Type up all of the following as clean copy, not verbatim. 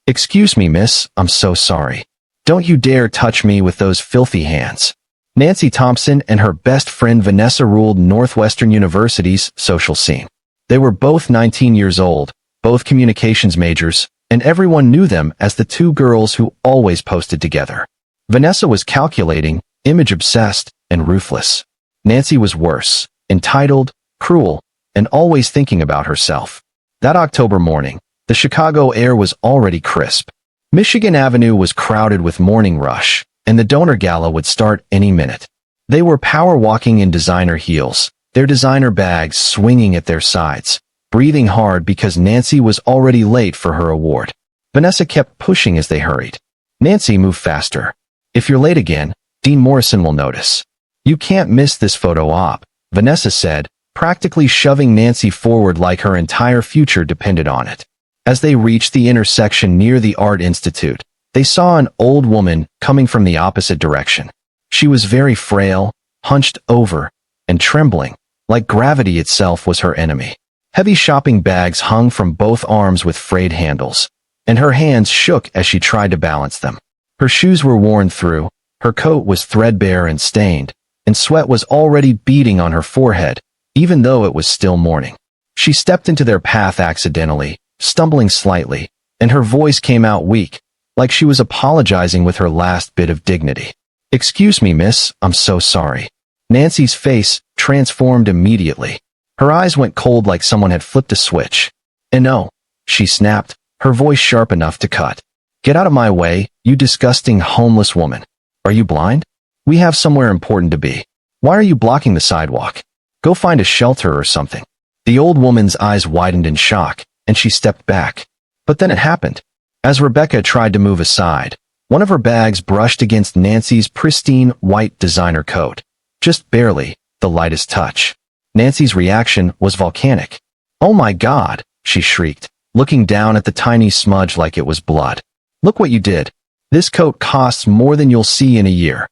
"Excuse me, miss, I'm so sorry. Don't you dare touch me with those filthy hands." Nancy Thompson and her best friend Vanessa ruled Northwestern University's social scene. They were both 19 years old, both communications majors, and everyone knew them as the two girls who always posted together. Vanessa was calculating, image-obsessed, and ruthless. Nancy was worse, entitled, cruel, and always thinking about herself. That October morning, the Chicago air was already crisp. Michigan Avenue was crowded with morning rush, and the donor gala would start any minute. They were power-walking in designer heels, their designer bags swinging at their sides, breathing hard because Nancy was already late for her award. Vanessa kept pushing as they hurried. "Nancy, move faster. If you're late again, Dean Morrison will notice." "You can't miss this photo op," Vanessa said, practically shoving Nancy forward like her entire future depended on it. As they reached the intersection near the Art Institute, they saw an old woman coming from the opposite direction. She was very frail, hunched over, and trembling, like gravity itself was her enemy. Heavy shopping bags hung from both arms with frayed handles, and her hands shook as she tried to balance them. Her shoes were worn through, her coat was threadbare and stained, and sweat was already beading on her forehead, even though it was still morning. She stepped into their path accidentally, stumbling slightly, and her voice came out weak, like she was apologizing with her last bit of dignity. "Excuse me, miss, I'm so sorry." Nancy's face transformed immediately. Her eyes went cold like someone had flipped a switch. "No," she snapped, her voice sharp enough to cut. "Get out of my way, you disgusting homeless woman. Are you blind? We have somewhere important to be. Why are you blocking the sidewalk? Go find a shelter or something." The old woman's eyes widened in shock, and she stepped back. But then it happened. As Rebecca tried to move aside, one of her bags brushed against Nancy's pristine white designer coat. Just barely, the lightest touch. Nancy's reaction was volcanic. "Oh my God," she shrieked, looking down at the tiny smudge like it was blood. "Look what you did. This coat costs more than you'll see in a year."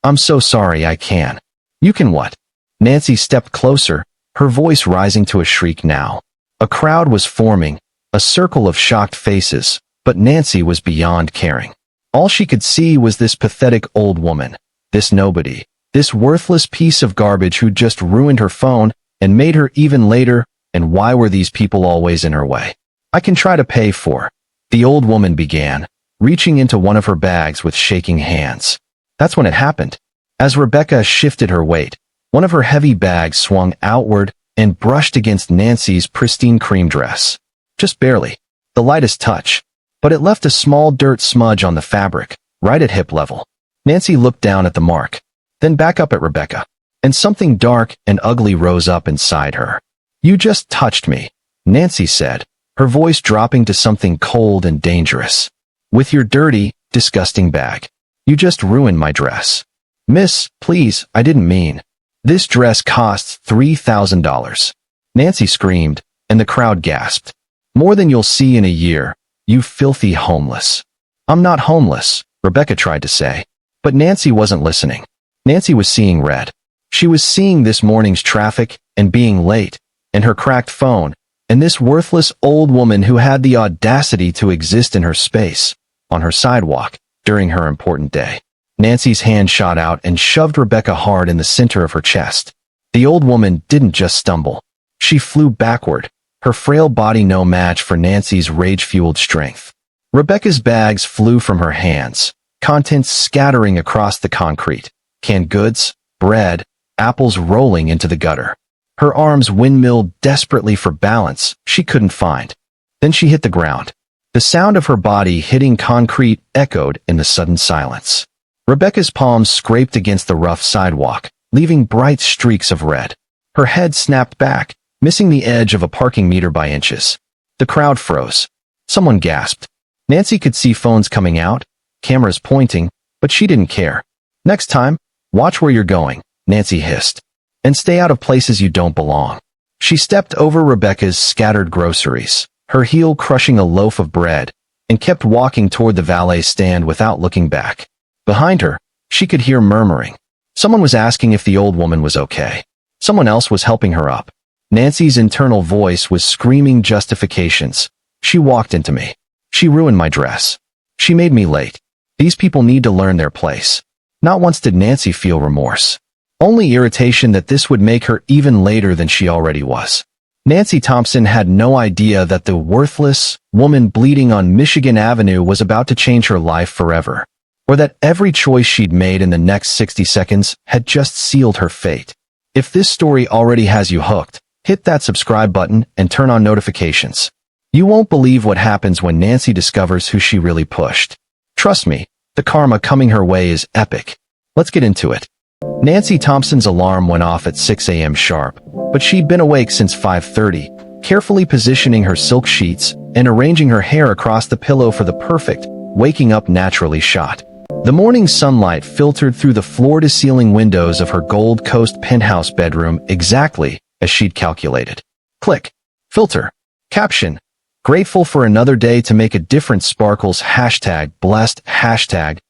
I'm so sorry, I can." "You can what?" Nancy stepped closer, her voice rising to a shriek now. A crowd was forming, a circle of shocked faces, but Nancy was beyond caring. All she could see was this pathetic old woman, this nobody, this worthless piece of garbage who just ruined her phone and made her even later, and why were these people always in her way? "I can try to pay for," the old woman began, reaching into one of her bags with shaking hands. That's when it happened. As Rebecca shifted her weight, one of her heavy bags swung outward and brushed against Nancy's pristine cream dress. Just barely. The lightest touch. But it left a small dirt smudge on the fabric, right at hip level. Nancy looked down at the mark, then back up at Rebecca, and something dark and ugly rose up inside her. "You just touched me," Nancy said, her voice dropping to something cold and dangerous. "With your dirty, disgusting bag. You just ruined my dress." "Miss, please, I didn't mean. This dress costs $3,000. Nancy screamed, and the crowd gasped. "More than you'll see in a year, you filthy homeless." "I'm not homeless," Rebecca tried to say. But Nancy wasn't listening. Nancy was seeing red. She was seeing this morning's traffic, and being late, and her cracked phone, and this worthless old woman who had the audacity to exist in her space, on her sidewalk, during her important day. Nancy's hand shot out and shoved Rebecca hard in the center of her chest. The old woman didn't just stumble. She flew backward, her frail body no match for Nancy's rage-fueled strength. Rebecca's bags flew from her hands, contents scattering across the concrete, canned goods, bread, apples rolling into the gutter. Her arms windmilled desperately for balance she couldn't find. Then she hit the ground. The sound of her body hitting concrete echoed in the sudden silence. Rebecca's palms scraped against the rough sidewalk, leaving bright streaks of red. Her head snapped back, missing the edge of a parking meter by inches. The crowd froze. Someone gasped. Nancy could see phones coming out, cameras pointing, but she didn't care. "Next time, watch where you're going," Nancy hissed. "And stay out of places you don't belong." She stepped over Rebecca's scattered groceries, her heel crushing a loaf of bread, and kept walking toward the valet stand without looking back. Behind her, she could hear murmuring. Someone was asking if the old woman was okay. Someone else was helping her up. Nancy's internal voice was screaming justifications. "She walked into me. She ruined my dress. She made me late. These people need to learn their place. Not once did Nancy feel remorse. Only irritation that this would make her even later than she already was. Nancy Thompson had no idea that the worthless woman bleeding on Michigan Avenue was about to change her life forever, or that every choice she'd made in the next 60 seconds had just sealed her fate. If this story already has you hooked, hit that subscribe button and turn on notifications. You won't believe what happens when Nancy discovers who she really pushed. Trust me, the karma coming her way is epic. Let's get into it. Nancy Thompson's alarm went off at 6 a.m. sharp, but she'd been awake since 5:30, carefully positioning her silk sheets and arranging her hair across the pillow for the perfect, waking up naturally shot. The morning sunlight filtered through the floor-to-ceiling windows of her Gold Coast penthouse bedroom exactly as she'd calculated. Click. Filter. Caption. Grateful for another day to make a difference. Sparkles. #blessed.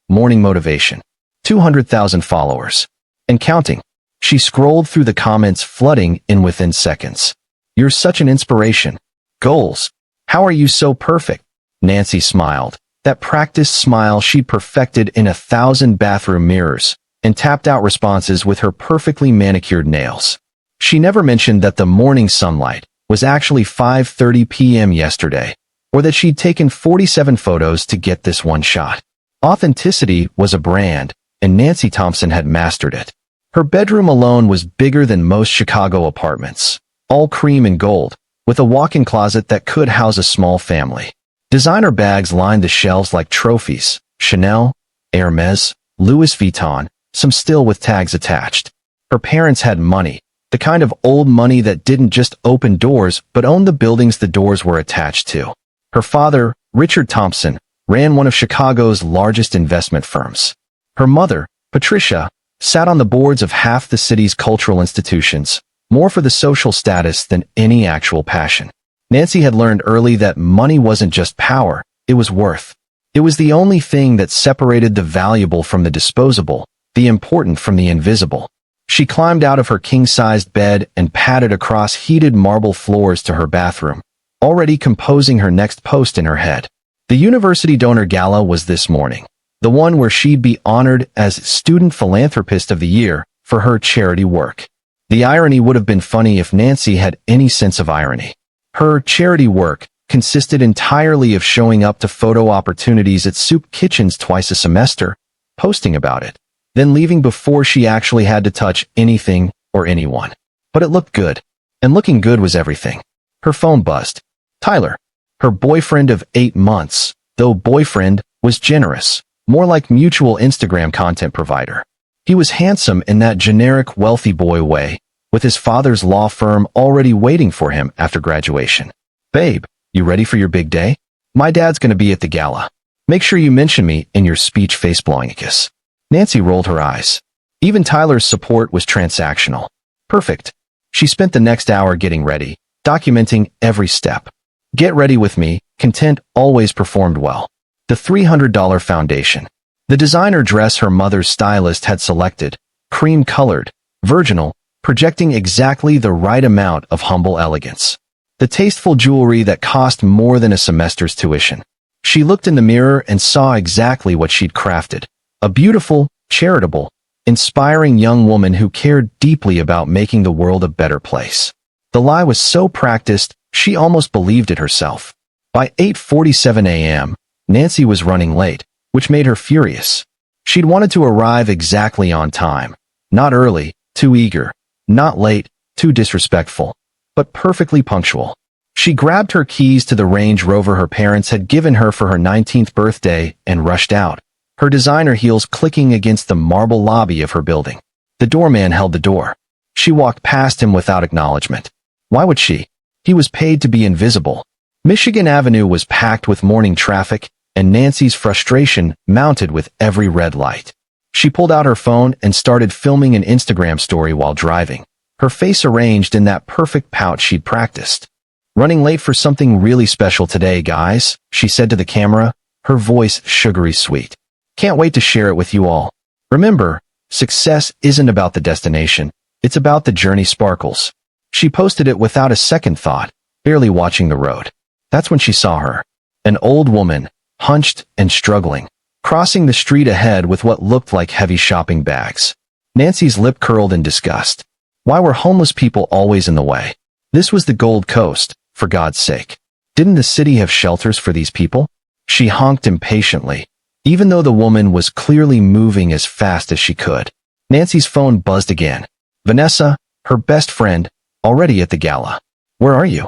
#morning motivation. 200,000 followers. And counting. She scrolled through the comments, flooding in within seconds. You're such an inspiration. Goals. How are you so perfect? Nancy smiled. That practiced smile she'd perfected in 1,000 bathroom mirrors, and tapped out responses with her perfectly manicured nails. She never mentioned that the morning sunlight was actually 5:30 p.m. yesterday, or that she'd taken 47 photos to get this one shot. Authenticity was a brand, and Nancy Thompson had mastered it. Her bedroom alone was bigger than most Chicago apartments, all cream and gold, with a walk-in closet that could house a small family. Designer bags lined the shelves like trophies: Chanel, Hermes, Louis Vuitton, some still with tags attached. Her parents had money, the kind of old money that didn't just open doors but owned the buildings the doors were attached to. Her father, Richard Thompson, ran one of Chicago's largest investment firms. Her mother, Patricia, sat on the boards of half the city's cultural institutions, more for the social status than any actual passion. Nancy had learned early that money wasn't just power, it was worth. It was the only thing that separated the valuable from the disposable, the important from the invisible. She climbed out of her king-sized bed and padded across heated marble floors to her bathroom, already composing her next post in her head. The University Donor Gala was this morning, the one where she'd be honored as Student Philanthropist of the Year for her charity work. The irony would have been funny if Nancy had any sense of irony. Her charity work consisted entirely of showing up to photo opportunities at soup kitchens twice a semester, posting about it, then leaving before she actually had to touch anything or anyone. But it looked good, and looking good was everything. Her phone buzzed. Tyler, her boyfriend of 8 months, though boyfriend was generous, more like mutual Instagram content provider. He was handsome in that generic wealthy boy way, with his father's law firm already waiting for him after graduation. Babe, you ready for your big day? My dad's gonna be at the gala. Make sure you mention me in your speech. Face-blowing a kiss. Nancy rolled her eyes. Even Tyler's support was transactional. Perfect. She spent the next hour getting ready, documenting every step. Get ready with me, content always performed well. The $300 foundation. The designer dress her mother's stylist had selected, cream-colored, virginal, projecting exactly the right amount of humble elegance. The tasteful jewelry that cost more than a semester's tuition. She looked in the mirror and saw exactly what she'd crafted. A beautiful, charitable, inspiring young woman who cared deeply about making the world a better place. The lie was so practiced, she almost believed it herself. By 8:47 a.m., Nancy was running late, which made her furious. She'd wanted to arrive exactly on time. Not early, too eager. Not late, too disrespectful. But perfectly punctual. She grabbed her keys to the Range Rover her parents had given her for her 19th birthday and rushed out, her designer heels clicking against the marble lobby of her building. The doorman held the door. She walked past him without acknowledgement. Why would she? He was paid to be invisible. Michigan Avenue was packed with morning traffic, and Nancy's frustration mounted with every red light. She pulled out her phone and started filming an Instagram story while driving, her face arranged in that perfect pout she'd practiced. Running late for something really special today, guys, she said to the camera, her voice sugary sweet. Can't wait to share it with you all. Remember, success isn't about the destination, it's about the journey. Sparkles. She posted it without a second thought, barely watching the road. That's when she saw her. An old woman, hunched and struggling, crossing the street ahead with what looked like heavy shopping bags. Nancy's lip curled in disgust. Why were homeless people always in the way? This was the Gold Coast, for God's sake. Didn't the city have shelters for these people? She honked impatiently, even though the woman was clearly moving as fast as she could. Nancy's phone buzzed again. Vanessa, her best friend, already at the gala. Where are you?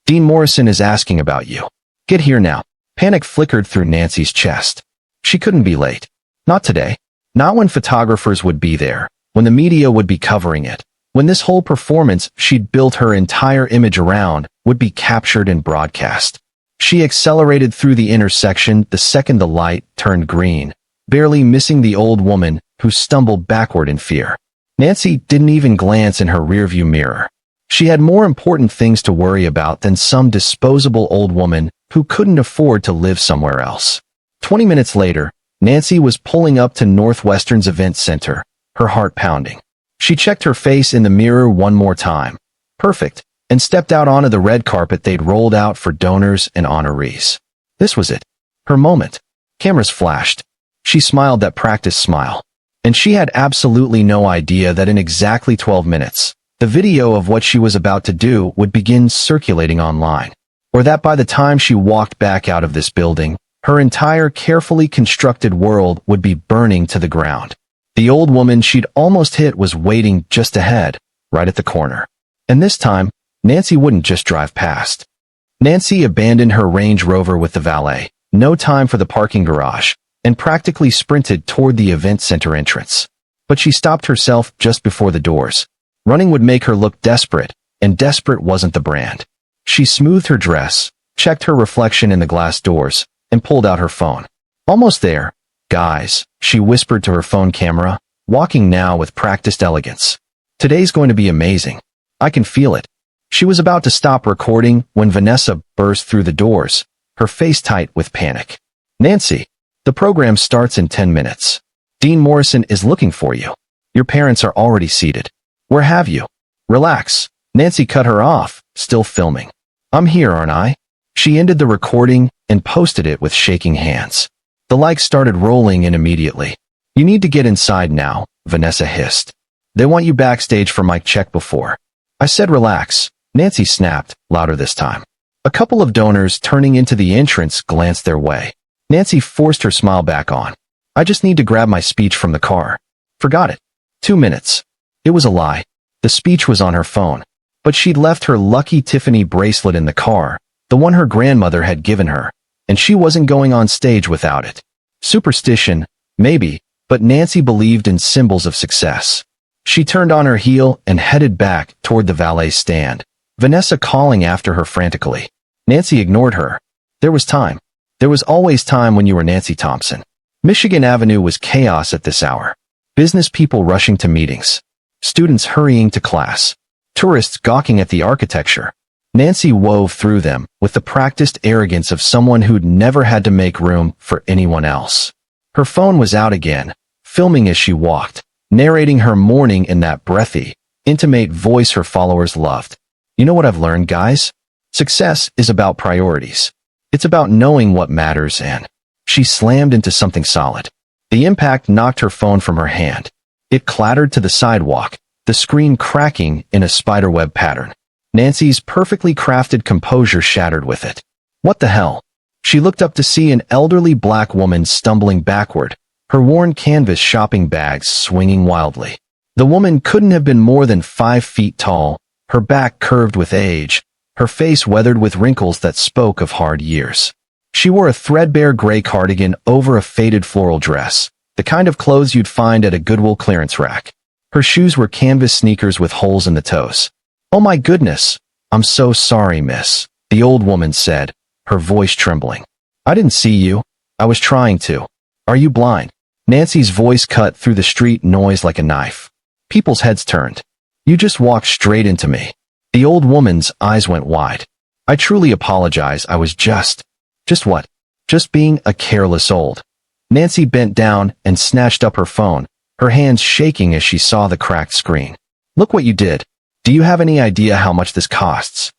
Dean Morrison is asking about you. Get here now. Panic flickered through Nancy's chest. She couldn't be late. Not today. Not when photographers would be there, when the media would be covering it, when this whole performance she'd built her entire image around would be captured and broadcast. She accelerated through the intersection the second the light turned green, barely missing the old woman who stumbled backward in fear. Nancy didn't even glance in her rearview mirror. She had more important things to worry about than some disposable old woman who couldn't afford to live somewhere else. 20 minutes later, Nancy was pulling up to Northwestern's event center, her heart pounding. She checked her face in the mirror one more time. Perfect. And stepped out onto the red carpet they'd rolled out for donors and honorees. This was it. Her moment. Cameras flashed. She smiled that practiced smile. And she had absolutely no idea that in exactly 12 minutes, the video of what she was about to do would begin circulating online. Or that by the time she walked back out of this building, her entire carefully constructed world would be burning to the ground. The old woman she'd almost hit was waiting just ahead, right at the corner. And this time, Nancy wouldn't just drive past. Nancy abandoned her Range Rover with the valet, no time for the parking garage, and practically sprinted toward the event center entrance. But she stopped herself just before the doors. Running would make her look desperate, and desperate wasn't the brand. She smoothed her dress, checked her reflection in the glass doors, and pulled out her phone. Almost there. Guys, she whispered to her phone camera, walking now with practiced elegance. Today's going to be amazing. I can feel it. She was about to stop recording when Vanessa burst through the doors, her face tight with panic. Nancy, the program starts in 10 minutes. Dean Morrison is looking for you. Your parents are already seated. Where have you? Relax. Nancy cut her off, still filming. I'm here, aren't I? She ended the recording and posted it with shaking hands. The likes started rolling in immediately. You need to get inside now, Vanessa hissed. They want you backstage for mic check before. I said relax. Nancy snapped, louder this time. A couple of donors turning into the entrance glanced their way. Nancy forced her smile back on. I just need to grab my speech from the car. Forgot it. 2 minutes. It was a lie. The speech was on her phone. But she'd left her lucky Tiffany bracelet in the car, the one her grandmother had given her, and she wasn't going on stage without it. Superstition, maybe, but Nancy believed in symbols of success. She turned on her heel and headed back toward the valet stand, Vanessa calling after her frantically. Nancy ignored her. There was time. There was always time when you were Nancy Thompson. Michigan Avenue was chaos at this hour. Business people rushing to meetings. Students hurrying to class. Tourists gawking at the architecture. Nancy wove through them with the practiced arrogance of someone who'd never had to make room for anyone else. Her phone was out again, filming as she walked, narrating her morning in that breathy, intimate voice her followers loved. You know what I've learned, guys? Success is about priorities. It's about knowing what matters, and she slammed into something solid. The impact knocked her phone from her hand. It clattered to the sidewalk, the screen cracking in a spiderweb pattern. Nancy's perfectly crafted composure shattered with it. What the hell? She looked up to see an elderly black woman stumbling backward, her worn canvas shopping bags swinging wildly. The woman couldn't have been more than 5 feet tall, her back curved with age, her face weathered with wrinkles that spoke of hard years. She wore a threadbare gray cardigan over a faded floral dress, the kind of clothes you'd find at a Goodwill clearance rack. Her shoes were canvas sneakers with holes in the toes. Oh my goodness, I'm so sorry, miss, the old woman said, her voice trembling. I didn't see you. I was trying to. Are you blind? Nancy's voice cut through the street noise like a knife. People's heads turned. You just walked straight into me. The old woman's eyes went wide. I truly apologize. I was just what? Just being a careless old. Nancy bent down and snatched up her phone, her hands shaking as she saw the cracked screen. Look what you did. Do you have any idea how much this costs?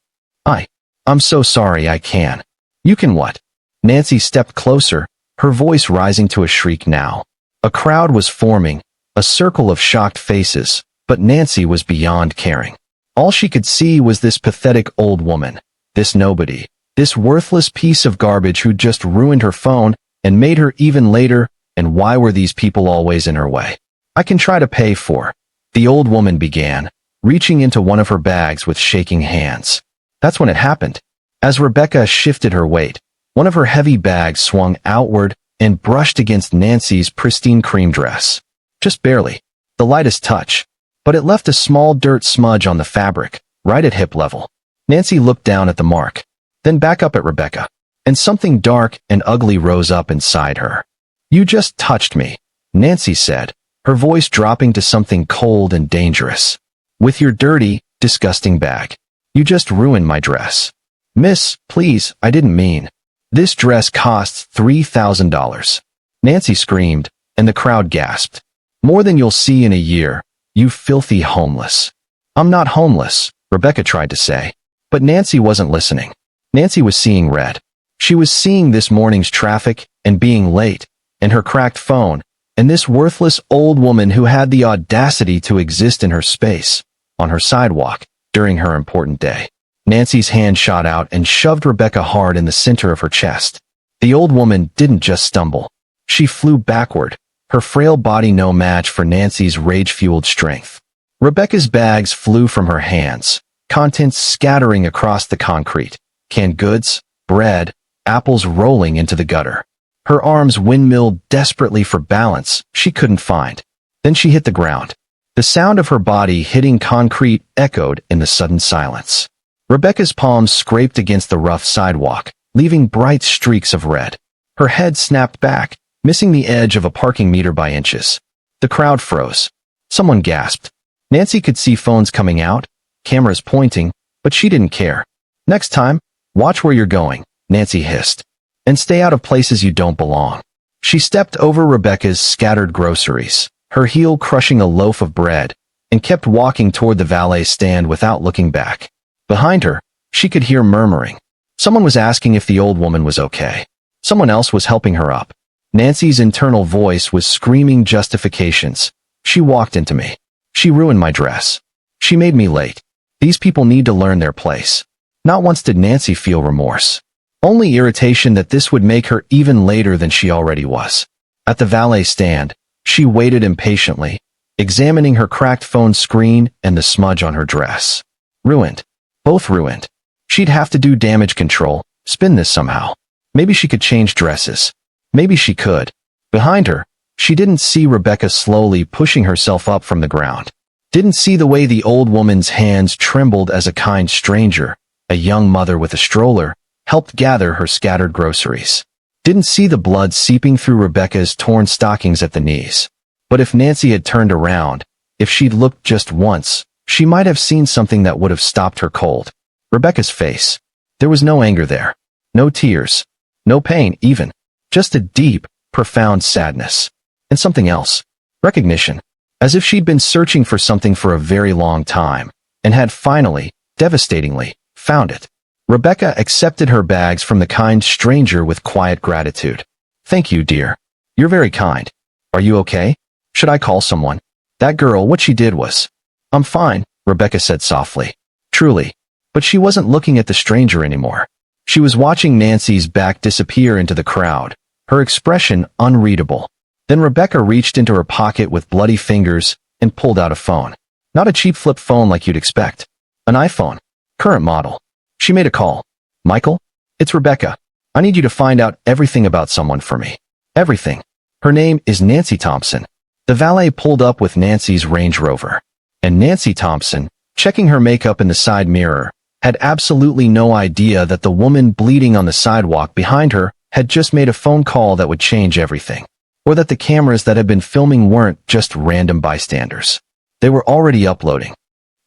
I'm so sorry. I can. You can what? Nancy stepped closer, her voice rising to a shriek now. A crowd was forming, a circle of shocked faces, but Nancy was beyond caring. All she could see was this pathetic old woman, this nobody, this worthless piece of garbage who just ruined her phone and made her even later, and why were these people always in her way? I can try to pay for, the old woman began, reaching into one of her bags with shaking hands. That's when it happened. As Rebecca shifted her weight, one of her heavy bags swung outward and brushed against Nancy's pristine cream dress. Just barely. The lightest touch. But it left a small dirt smudge on the fabric, right at hip level. Nancy looked down at the mark, then back up at Rebecca, and something dark and ugly rose up inside her. You just touched me, Nancy said, her voice dropping to something cold and dangerous. With your dirty, disgusting bag. You just ruined my dress. Miss, please, I didn't mean. This dress costs $3,000. Nancy screamed, and the crowd gasped. More than you'll see in a year, you filthy homeless. I'm not homeless, Rebecca tried to say. But Nancy wasn't listening. Nancy was seeing red. She was seeing this morning's traffic and being late, and her cracked phone, and this worthless old woman who had the audacity to exist in her space, on her sidewalk, during her important day. Nancy's hand shot out and shoved Rebecca hard in the center of her chest. The old woman didn't just stumble. She flew backward, her frail body no match for Nancy's rage-fueled strength. Rebecca's bags flew from her hands, contents scattering across the concrete, canned goods, bread, apples rolling into the gutter. Her arms windmilled desperately for balance she couldn't find. Then she hit the ground. The sound of her body hitting concrete echoed in the sudden silence. Rebecca's palms scraped against the rough sidewalk, leaving bright streaks of red. Her head snapped back, missing the edge of a parking meter by inches. The crowd froze. Someone gasped. Nancy could see phones coming out, cameras pointing, but she didn't care. Next time, watch where you're going, Nancy hissed. And stay out of places you don't belong. She stepped over Rebecca's scattered groceries, her heel crushing a loaf of bread, and kept walking toward the valet stand without looking back. Behind her, she could hear murmuring. Someone was asking if the old woman was okay. Someone else was helping her up. Nancy's internal voice was screaming justifications. She walked into me. She ruined my dress. She made me late. These people need to learn their place. Not once did Nancy feel remorse. Only irritation that this would make her even later than she already was. At the valet stand, she waited impatiently, examining her cracked phone screen and the smudge on her dress. Ruined. Both ruined. She'd have to do damage control, spin this somehow. Maybe she could change dresses. Maybe she could. Behind her, she didn't see Rebecca slowly pushing herself up from the ground. Didn't see the way the old woman's hands trembled as a kind stranger, a young mother with a stroller, helped gather her scattered groceries. Didn't see the blood seeping through Rebecca's torn stockings at the knees. But if Nancy had turned around, if she'd looked just once, she might have seen something that would have stopped her cold. Rebecca's face. There was no anger there. No tears. No pain, even. Just a deep, profound sadness. And something else. Recognition. As if she'd been searching for something for a very long time, and had finally, devastatingly, found it. Rebecca accepted her bags from the kind stranger with quiet gratitude. Thank you, dear. You're very kind. Are you okay? Should I call someone? That girl, what she did was... I'm fine, Rebecca said softly. Truly. But she wasn't looking at the stranger anymore. She was watching Nancy's back disappear into the crowd, her expression unreadable. Then Rebecca reached into her pocket with bloody fingers and pulled out a phone. Not a cheap flip phone like you'd expect. An iPhone. Current model. She made a call. Michael? It's Rebecca. I need you to find out everything about someone for me. Everything. Her name is Nancy Thompson. The valet pulled up with Nancy's Range Rover. And Nancy Thompson, checking her makeup in the side mirror, had absolutely no idea that the woman bleeding on the sidewalk behind her had just made a phone call that would change everything. Or that the cameras that had been filming weren't just random bystanders. They were already uploading.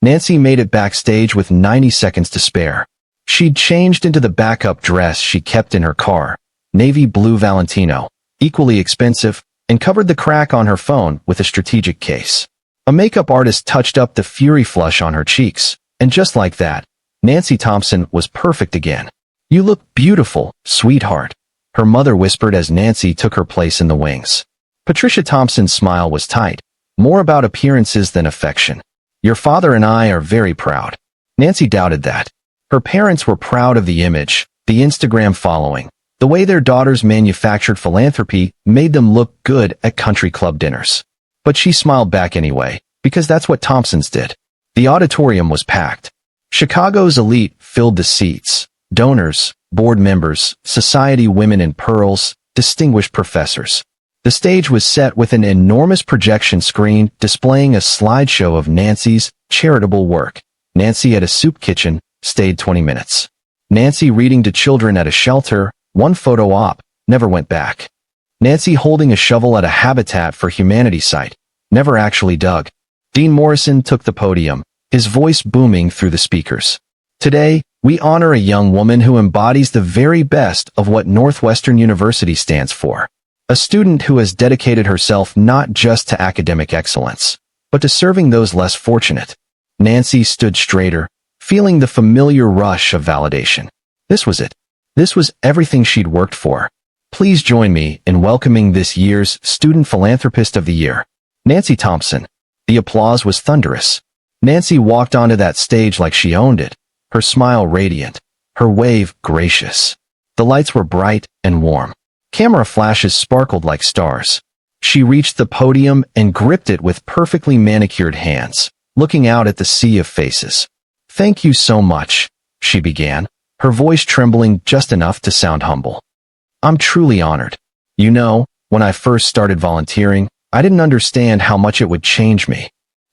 Nancy made it backstage with 90 seconds to spare. She'd changed into the backup dress she kept in her car, navy blue Valentino, equally expensive, and covered the crack on her phone with a strategic case. A makeup artist touched up the fury flush on her cheeks, and just like that, Nancy Thompson was perfect again. You look beautiful, sweetheart. her mother whispered as Nancy took her place in the wings. Patricia Thompson's smile was tight, more about appearances than affection. Your father and I are very proud. Nancy doubted that. Her parents were proud of the image, the Instagram following. The way their daughters manufactured philanthropy made them look good at country club dinners. But she smiled back anyway, because that's what Thompsons did. The auditorium was packed. Chicago's elite filled the seats. Donors, board members, society women in pearls, distinguished professors. The stage was set with an enormous projection screen displaying a slideshow of Nancy's charitable work. Nancy at a soup kitchen, stayed 20 minutes. Nancy reading to children at a shelter, one photo op, never went back. Nancy holding a shovel at a Habitat for Humanity site, never actually dug. Dean Morrison took the podium, his voice booming through the speakers. Today, we honor a young woman who embodies the very best of what Northwestern University stands for. A student who has dedicated herself not just to academic excellence, but to serving those less fortunate. Nancy stood straighter, feeling the familiar rush of validation. This was it. This was everything she'd worked for. Please join me in welcoming this year's Student Philanthropist of the Year, Nancy Thompson. The applause was thunderous. Nancy walked onto that stage like she owned it, her smile radiant, her wave gracious. The lights were bright and warm. Camera flashes sparkled like stars. She reached the podium and gripped it with perfectly manicured hands, looking out at the sea of faces. Thank you so much, she began, her voice trembling just enough to sound humble. I'm truly honored. You know, when I first started volunteering, I didn't understand how much it would change me.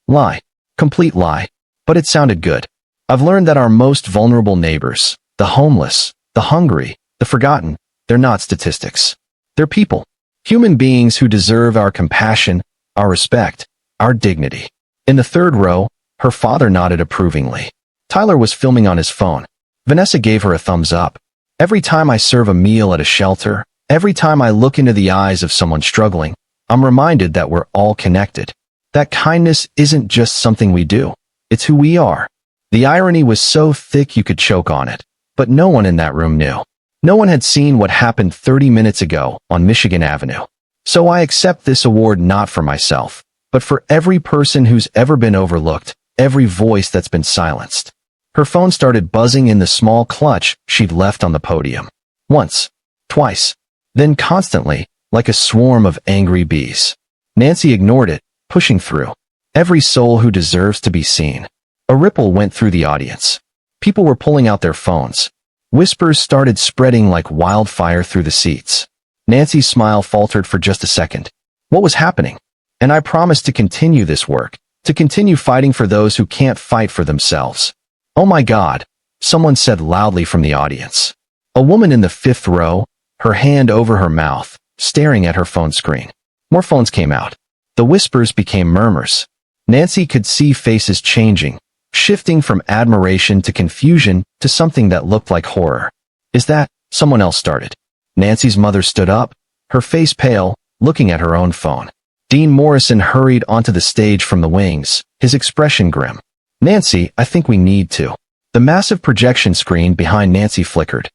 Lie. Complete lie. But it sounded good. I've learned that our most vulnerable neighbors, the homeless, the hungry, the forgotten, they're not statistics. They're people. Human beings who deserve our compassion, our respect, our dignity. In the third row, her father nodded approvingly. Tyler was filming on his phone. Vanessa gave her a thumbs up. Every time I serve a meal at a shelter, every time I look into the eyes of someone struggling, I'm reminded that we're all connected. That kindness isn't just something we do. It's who we are. The irony was so thick you could choke on it, but no one in that room knew. No one had seen what happened 30 minutes ago on Michigan Avenue. So I accept this award not for myself, but for every person who's ever been overlooked, every voice that's been silenced. Her phone started buzzing in the small clutch she'd left on the podium. Once, twice, then constantly, like a swarm of angry bees. Nancy ignored it, pushing through. Every soul who deserves to be seen. A ripple went through the audience. People were pulling out their phones. Whispers started spreading like wildfire through the seats. Nancy's smile faltered for just a second. What was happening? And I promised to continue this work, to continue fighting for those who can't fight for themselves. Oh my God, someone said loudly from the audience. A woman in the fifth row, her hand over her mouth, staring at her phone screen. More phones came out. The whispers became murmurs. Nancy could see faces changing, shifting from admiration to confusion to something that looked like horror. Is that? Someone else started. Nancy's mother stood up, her face pale, looking at her own phone. Dean Morrison hurried onto the stage from the wings, his expression grim. Nancy, I think we need to. The massive projection screen behind Nancy flickered.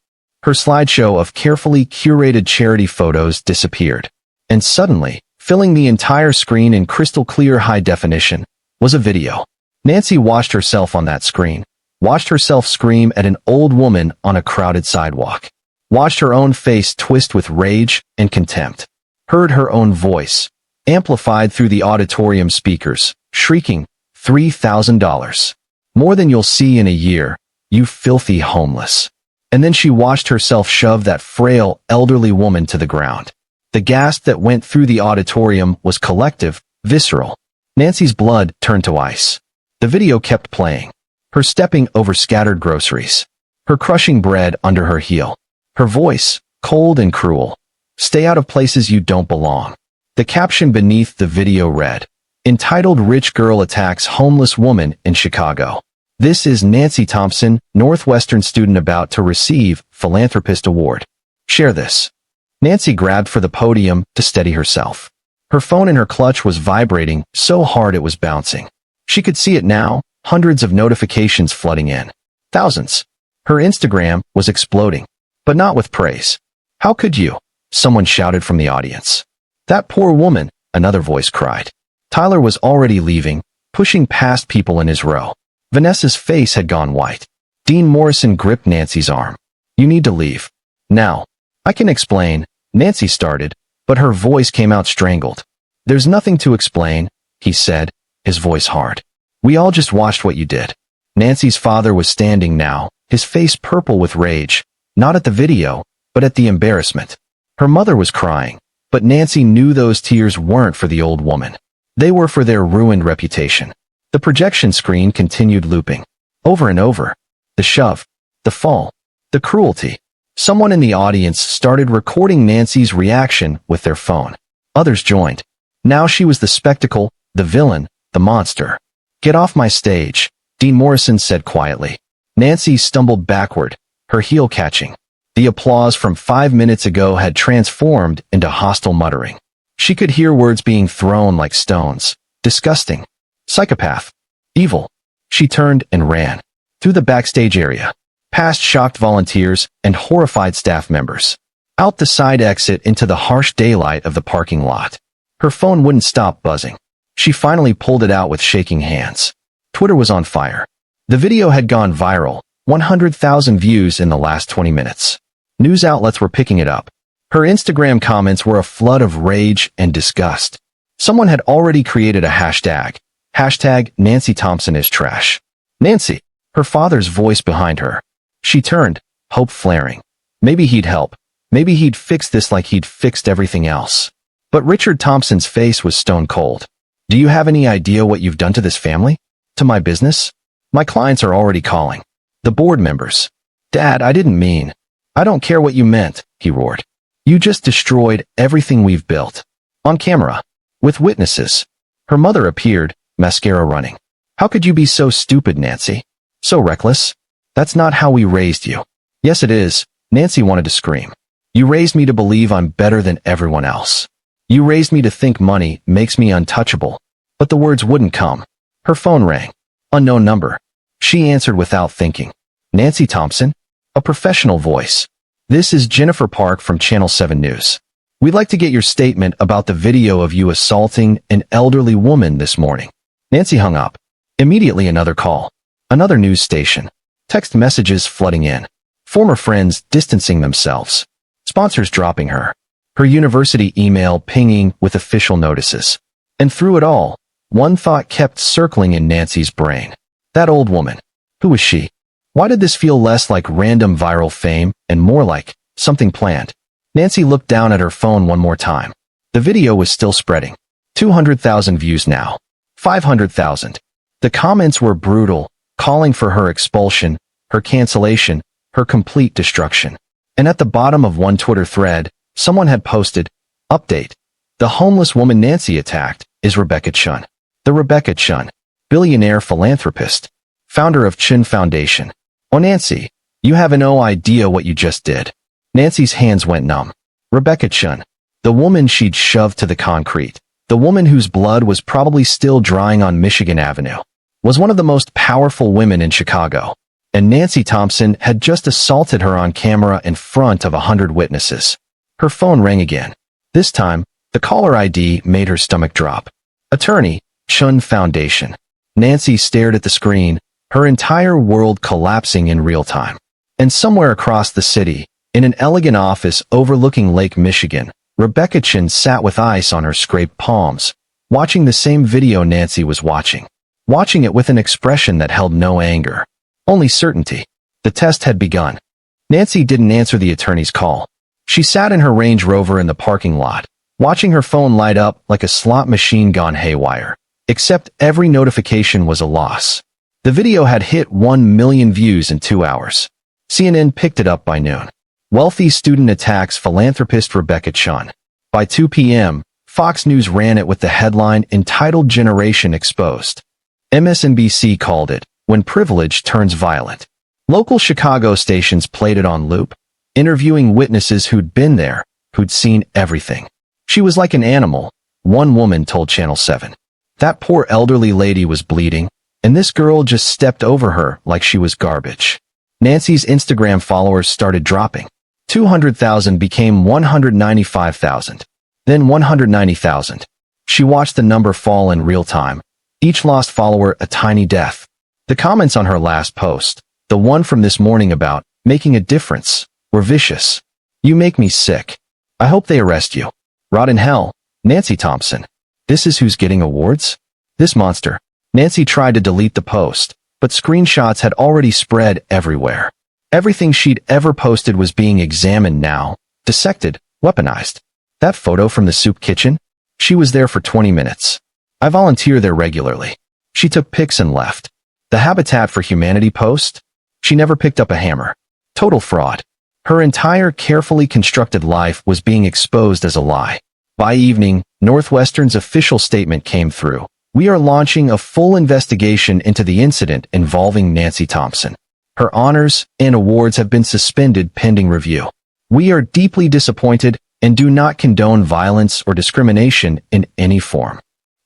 Her slideshow of carefully curated charity photos disappeared. And suddenly, filling the entire screen in crystal clear high definition, was a video. Nancy watched herself on that screen, watched herself scream at an old woman on a crowded sidewalk, watched her own face twist with rage and contempt, heard her own voice, amplified through the auditorium speakers, shrieking, $3,000. More than you'll see in a year, you filthy homeless. And then she watched herself shove that frail, elderly woman to the ground. The gasp that went through the auditorium was collective, visceral. Nancy's blood turned to ice. The video kept playing. Her stepping over scattered groceries. Her crushing bread under her heel. Her voice, cold and cruel. Stay out of places you don't belong. The caption beneath the video read, entitled Rich Girl Attacks Homeless Woman in Chicago. This is Nancy Thompson, Northwestern student about to receive Philanthropist Award. Share this. Nancy grabbed for the podium to steady herself. Her phone in her clutch was vibrating so hard it was bouncing. She could see it now, hundreds of notifications flooding in. Thousands. Her Instagram was exploding. But not with praise. How could you? Someone shouted from the audience. That poor woman, another voice cried. Tyler was already leaving, pushing past people in his row. Vanessa's face had gone white. Dean Morrison gripped Nancy's arm. You need to leave. Now. I can explain, Nancy started, but her voice came out strangled. There's nothing to explain, he said, his voice hard. We all just watched what you did. Nancy's father was standing now, his face purple with rage, not at the video, but at the embarrassment. Her mother was crying, but Nancy knew those tears weren't for the old woman. They were for their ruined reputation. The projection screen continued looping. Over and over. The shove. The fall. The cruelty. Someone in the audience started recording Nancy's reaction with their phone. Others joined. Now she was the spectacle, the villain, the monster. Get off my stage, Dean Morrison said quietly. Nancy stumbled backward, her heel catching. The applause from 5 minutes ago had transformed into hostile muttering. She could hear words being thrown like stones. Disgusting. Psychopath. Evil. She turned and ran. Through the backstage area. Past shocked volunteers and horrified staff members. Out the side exit into the harsh daylight of the parking lot. Her phone wouldn't stop buzzing. She finally pulled it out with shaking hands. Twitter was on fire. The video had gone viral, 100,000 views in the last 20 minutes. News outlets were picking it up. Her Instagram comments were a flood of rage and disgust. Someone had already created a hashtag. Hashtag Nancy Thompson is trash. Nancy, her father's voice behind her. She turned, hope flaring. Maybe he'd help. Maybe he'd fix this like he'd fixed everything else. But Richard Thompson's face was stone cold. Do you have any idea what you've done to this family? To my business? My clients are already calling. The board members. Dad, I didn't mean. I don't care what you meant, he roared. You just destroyed everything we've built. On camera. With witnesses. Her mother appeared, mascara running. How could you be so stupid, Nancy? So reckless? That's not how we raised you. Yes, it is, Nancy wanted to scream. You raised me to believe I'm better than everyone else. You raised me to think money makes me untouchable. But the words wouldn't come. Her phone rang. Unknown number. She answered without thinking. Nancy Thompson? A professional voice. This is Jennifer Park from Channel 7 News. We'd like to get your statement about the video of you assaulting an elderly woman this morning. Nancy hung up. Immediately another call. Another news station. Text messages flooding in. Former friends distancing themselves. Sponsors dropping her. Her university email pinging with official notices. And through it all, one thought kept circling in Nancy's brain. That old woman. Who was she? Why did this feel less like random viral fame and more like something planned? Nancy looked down at her phone one more time. The video was still spreading. 200,000 views now. 500,000. The comments were brutal, calling for her expulsion, her cancellation, her complete destruction. And at the bottom of one Twitter thread, someone had posted, Update. The homeless woman Nancy attacked is Rebecca Chun. The Rebecca Chun, billionaire philanthropist, founder of Chun Foundation. Oh, Nancy, you have no idea what you just did. Nancy's hands went numb. Rebecca Chun, the woman she'd shoved to the concrete, the woman whose blood was probably still drying on Michigan Avenue, was one of the most powerful women in Chicago. And Nancy Thompson had just assaulted her on camera in front of 100 witnesses. Her phone rang again. This time, the caller ID made her stomach drop. Attorney, Chun Foundation. Nancy stared at the screen, her entire world collapsing in real time. And somewhere across the city, in an elegant office overlooking Lake Michigan, Rebecca Chun sat with ice on her scraped palms, watching the same video Nancy was watching. Watching it with an expression that held no anger. Only certainty. The test had begun. Nancy didn't answer the attorney's call. She sat in her Range Rover in the parking lot, watching her phone light up like a slot machine gone haywire. Except every notification was a loss. The video had hit 1 million views in 2 hours. CNN picked it up by noon. Wealthy student attacks philanthropist Rebecca Chun. By 2 p.m., Fox News ran it with the headline entitled Generation Exposed. MSNBC called it, When Privilege Turns Violent. Local Chicago stations played it on loop, interviewing witnesses who'd been there, who'd seen everything. She was like an animal, one woman told Channel 7. That poor elderly lady was bleeding, and this girl just stepped over her like she was garbage. Nancy's Instagram followers started dropping. 200,000 became 195,000. Then 190,000. She watched the number fall in real time. Each lost follower a tiny death. The comments on her last post, the one from this morning about making a difference, were vicious. You make me sick. I hope they arrest you. Rot in hell, Nancy Thompson. This is who's getting awards? This monster. Nancy tried to delete the post, but screenshots had already spread everywhere. Everything she'd ever posted was being examined now, dissected, weaponized. That photo from the soup kitchen? She was there for 20 minutes. I volunteer there regularly. She took pics and left. The Habitat for Humanity post? She never picked up a hammer. Total fraud. Her entire carefully constructed life was being exposed as a lie. By evening, Northwestern's official statement came through. We are launching a full investigation into the incident involving Nancy Thompson. Her honors and awards have been suspended pending review. We are deeply disappointed and do not condone violence or discrimination in any form.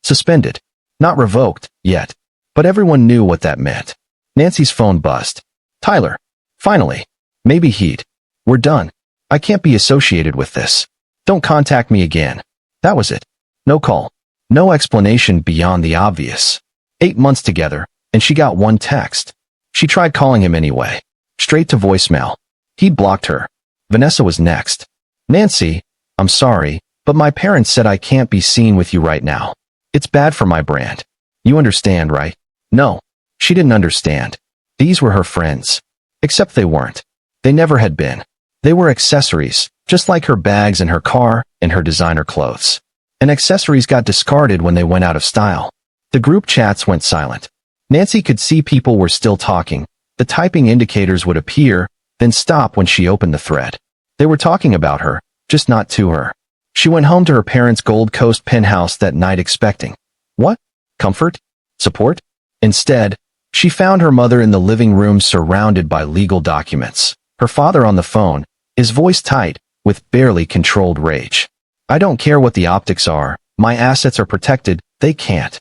Suspended. Not revoked, yet. But everyone knew what that meant. Nancy's phone buzzed. Tyler. Finally. Maybe he'd. We're done. I can't be associated with this. Don't contact me again. That was it. No call. No explanation beyond the obvious. 8 months together, and she got one text. She tried calling him anyway. Straight to voicemail. He'd blocked her. Vanessa was next. Nancy, I'm sorry, but my parents said I can't be seen with you right now. It's bad for my brand. You understand, right? No. She didn't understand. These were her friends. Except they weren't. They never had been. They were accessories, just like her bags and her car and her designer clothes. And accessories got discarded when they went out of style. The group chats went silent. Nancy could see people were still talking. The typing indicators would appear, then stop when she opened the thread. They were talking about her, just not to her. She went home to her parents' Gold Coast penthouse that night expecting. What? Comfort? Support? Instead, she found her mother in the living room surrounded by legal documents. Her father on the phone, his voice tight, with barely controlled rage. I don't care what the optics are. My assets are protected. They can't.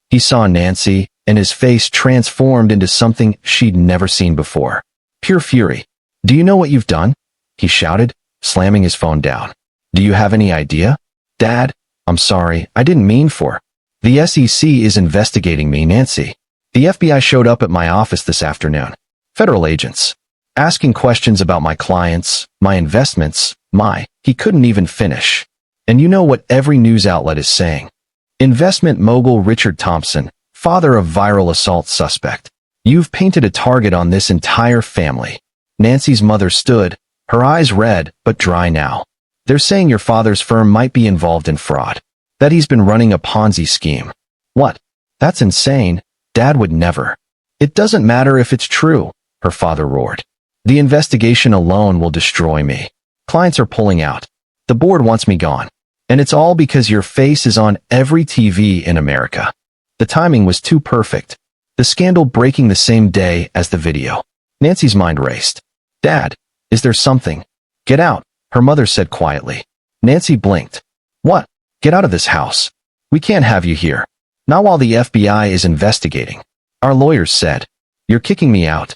He saw Nancy, and his face transformed into something she'd never seen before. Pure fury. Do you know what you've done? He shouted, slamming his phone down. Do you have any idea? Dad, I'm sorry, I didn't mean for. The SEC is investigating me, Nancy. The FBI showed up at my office this afternoon. Federal agents. Asking questions about my clients, my investments, He couldn't even finish. And you know what every news outlet is saying. Investment mogul Richard Thompson, father of viral assault suspect. You've painted a target on this entire family. Nancy's mother stood, her eyes red but dry now. They're saying your father's firm might be involved in fraud. That he's been running a Ponzi scheme. What? That's insane. Dad would never. It doesn't matter if it's true, her father roared. The investigation alone will destroy me. Clients are pulling out. The board wants me gone. And it's all because your face is on every TV in America. The timing was too perfect. The scandal breaking the same day as the video. Nancy's mind raced. Dad, is there something? Get out, her mother said quietly. Nancy blinked. What? Get out of this house. We can't have you here. Not while the FBI is investigating. Our lawyers said. You're kicking me out.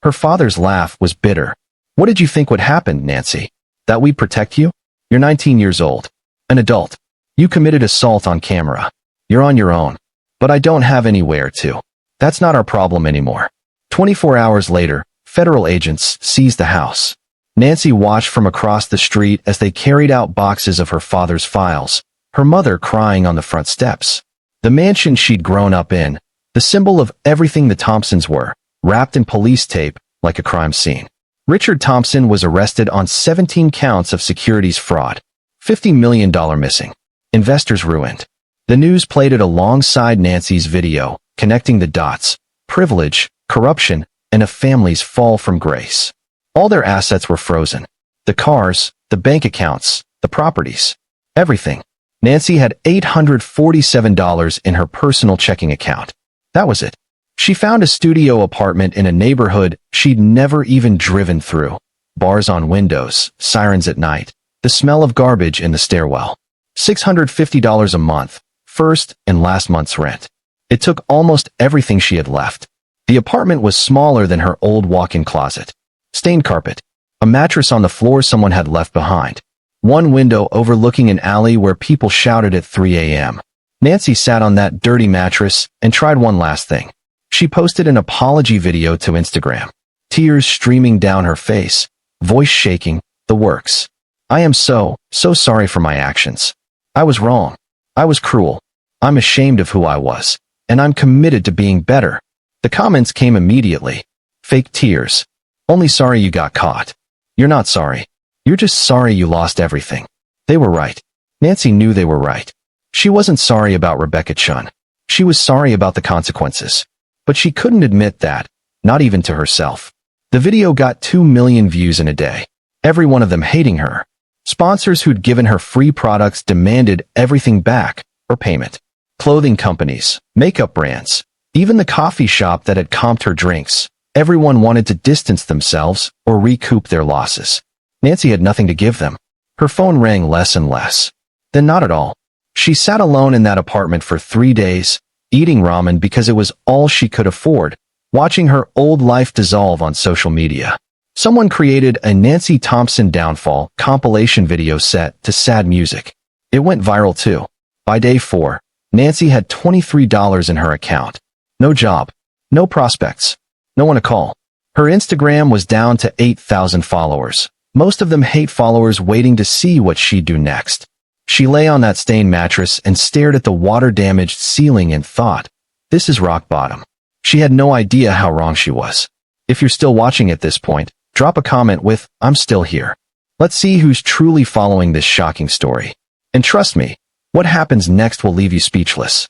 Her father's laugh was bitter. What did you think would happen, Nancy? That we'd protect you? You're 19 years old. An adult. You committed assault on camera. You're on your own. But I don't have anywhere to. That's not our problem anymore. 24 hours later, federal agents seized the house. Nancy watched from across the street as they carried out boxes of her father's files, her mother crying on the front steps. The mansion she'd grown up in, the symbol of everything the Thompsons were, wrapped in police tape like a crime scene. Richard Thompson was arrested on 17 counts of securities fraud. $50 million missing. Investors ruined. The news played it alongside Nancy's video, connecting the dots, privilege, corruption, and a family's fall from grace. All their assets were frozen. The cars, the bank accounts, the properties. Everything. Nancy had $847 in her personal checking account. That was it. She found a studio apartment in a neighborhood she'd never even driven through. Bars on windows, sirens at night. The smell of garbage in the stairwell. $650 a month, first and last month's rent. It took almost everything she had left. The apartment was smaller than her old walk-in closet. Stained carpet. A mattress on the floor someone had left behind. One window overlooking an alley where people shouted at 3 a.m. Nancy sat on that dirty mattress and tried one last thing. She posted an apology video to Instagram. Tears streaming down her face, voice shaking, the works. I am so sorry for my actions. I was wrong. I was cruel. I'm ashamed of who I was, and I'm committed to being better. The comments came immediately. Fake tears. Only sorry you got caught. You're not sorry. You're just sorry you lost everything. They were right. Nancy knew they were right. She wasn't sorry about Rebecca Chun. She was sorry about the consequences. But she couldn't admit that, not even to herself. The video got 2 million views in a day. Every one of them hating her. Sponsors who'd given her free products demanded everything back, or payment. Clothing companies, makeup brands, even the coffee shop that had comped her drinks. Everyone wanted to distance themselves or recoup their losses. Nancy had nothing to give them. Her phone rang less and less. Then not at all. She sat alone in that apartment for 3 days, eating ramen because it was all she could afford, watching her old life dissolve on social media. Someone created a Nancy Thompson downfall compilation video set to sad music. It went viral too. By day 4, Nancy had $23 in her account. No job. No prospects. No one to call. Her Instagram was down to 8,000 followers. Most of them hate followers waiting to see what she'd do next. She lay on that stained mattress and stared at the water-damaged ceiling and thought, this is rock bottom. She had no idea how wrong she was. If you're still watching at this point, drop a comment with, I'm still here. Let's see who's truly following this shocking story. And trust me, what happens next will leave you speechless.